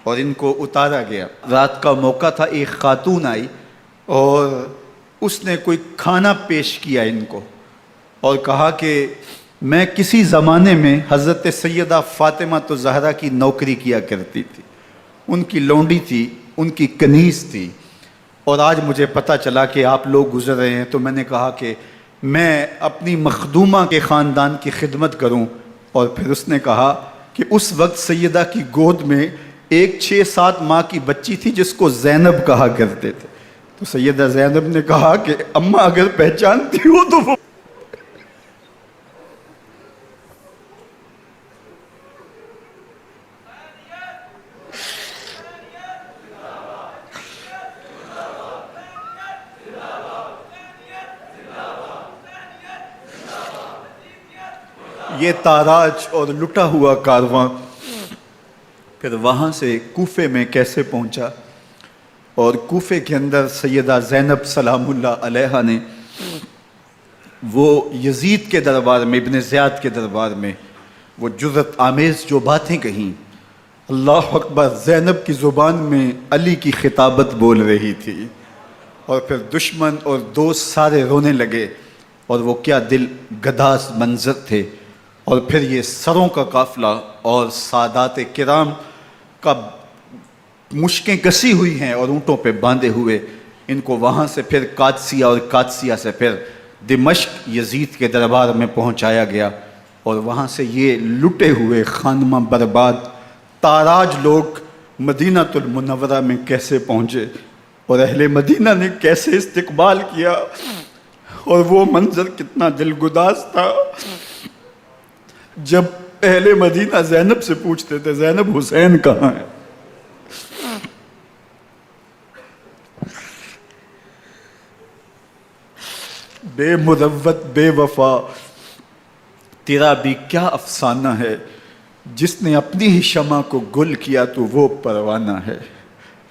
اور ان کو اتارا گیا۔ رات کا موقع تھا، ایک خاتون آئی اور اس نے کوئی کھانا پیش کیا ان کو، اور کہا کہ میں کسی زمانے میں حضرت سیدہ فاطمہ الزہرا کی نوکری کیا کرتی تھی، ان کی لونڈی تھی، ان کی کنیز تھی، اور آج مجھے پتہ چلا کہ آپ لوگ گزر رہے ہیں، تو میں نے کہا کہ میں اپنی مخدومہ کے خاندان کی خدمت کروں۔ اور پھر اس نے کہا کہ اس وقت سیدہ کی گود میں ایک 6-7 ماہ کی بچی تھی جس کو زینب کہا کرتے تھے، تو سیدہ زینب نے کہا کہ اماں اگر پہچانتی ہو تو وہ یہ تاراج اور لٹا ہوا کارواں پھر وہاں سے کوفے میں کیسے پہنچا، اور کوفے کے اندر سیدہ زینب سلام اللہ علیہا نے وہ یزید کے دربار میں، ابن زیاد کے دربار میں وہ جرأت آمیز جو باتیں کہیں، اللہ اکبر، زینب کی زبان میں علی کی خطابت بول رہی تھی، اور پھر دشمن اور دوست سارے رونے لگے، اور وہ کیا دل گداز منظر تھے۔ اور پھر یہ سروں کا قافلہ اور سادات کرام کا مشکیں کسی ہوئی ہیں اور اونٹوں پہ باندھے ہوئے، ان کو وہاں سے پھر قادسیہ، اور قادسیہ سے پھر دمشق یزید کے دربار میں پہنچایا گیا، اور وہاں سے یہ لٹے ہوئے خانمہ برباد تاراج لوگ مدینہ المنورہ میں کیسے پہنچے، اور اہل مدینہ نے کیسے استقبال کیا، اور وہ منظر کتنا دلگداز تھا جب اہل مدینہ زینب سے پوچھتے تھے زینب حسین کہاں ہے؟ بے مروت بے وفا تیرا بھی کیا افسانہ ہے، جس نے اپنی ہی شمع کو گل کیا تو وہ پروانہ ہے۔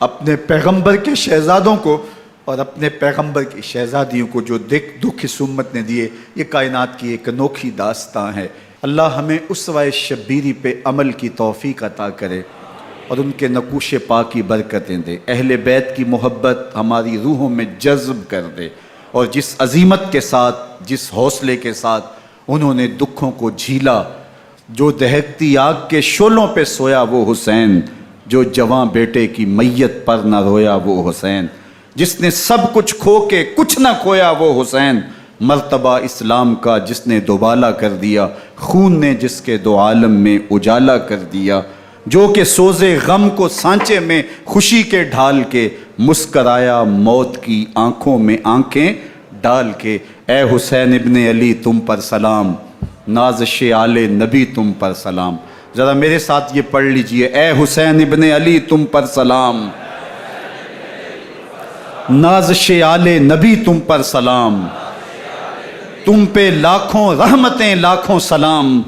اپنے پیغمبر کے شہزادوں کو اور اپنے پیغمبر کی شہزادیوں کو جو دکھ اس امت نے دیے، یہ کائنات کی ایک انوکھی داستان ہے۔ اللہ ہمیں اسوہ شبیری پہ عمل کی توفیق عطا کرے اور ان کے نقوش پاک کی برکتیں دے، اہل بیت کی محبت ہماری روحوں میں جذب کر دے، اور جس عظیمت کے ساتھ، جس حوصلے کے ساتھ انہوں نے دکھوں کو جھیلا، جو دہکتی آگ کے شعلوں پہ سویا وہ حسین، جو جواں بیٹے کی میت پر نہ رویا وہ حسین، جس نے سب کچھ کھو کے کچھ نہ کھویا وہ حسین، مرتبہ اسلام کا جس نے دوبالا کر دیا، خون نے جس کے دو عالم میں اجالا کر دیا، جو کہ سوزے غم کو سانچے میں خوشی کے ڈھال کے مسکرایا موت کی آنکھوں میں آنکھیں ڈال کے۔ اے حسین ابن علی تم پر سلام، نازش آل نبی تم پر سلام۔ ذرا میرے ساتھ یہ پڑھ لیجئے، اے حسین ابن علی تم پر سلام، نازش آل نبی تم پر سلام، تم پہ لاکھوں رحمتیں لاکھوں سلام،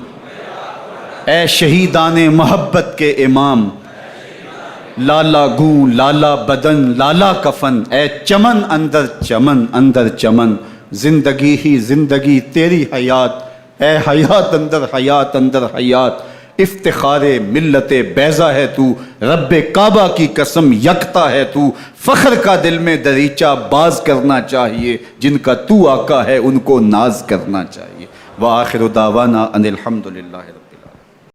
اے شہیدان محبت کے امام، لالا گوں لالا بدن لالا کفن، اے چمن اندر چمن اندر چمن، زندگی ہی زندگی تیری حیات اے حیات اندر حیات اندر حیات، افتخار ملت بیضا ہے تو، رب کعبہ کی قسم یکتا ہے تو، فخر کا دل میں دریچہ باز کرنا چاہیے، جن کا تو آقا ہے ان کو ناز کرنا چاہیے۔ وآخر دعوانا ان الحمدللہ۔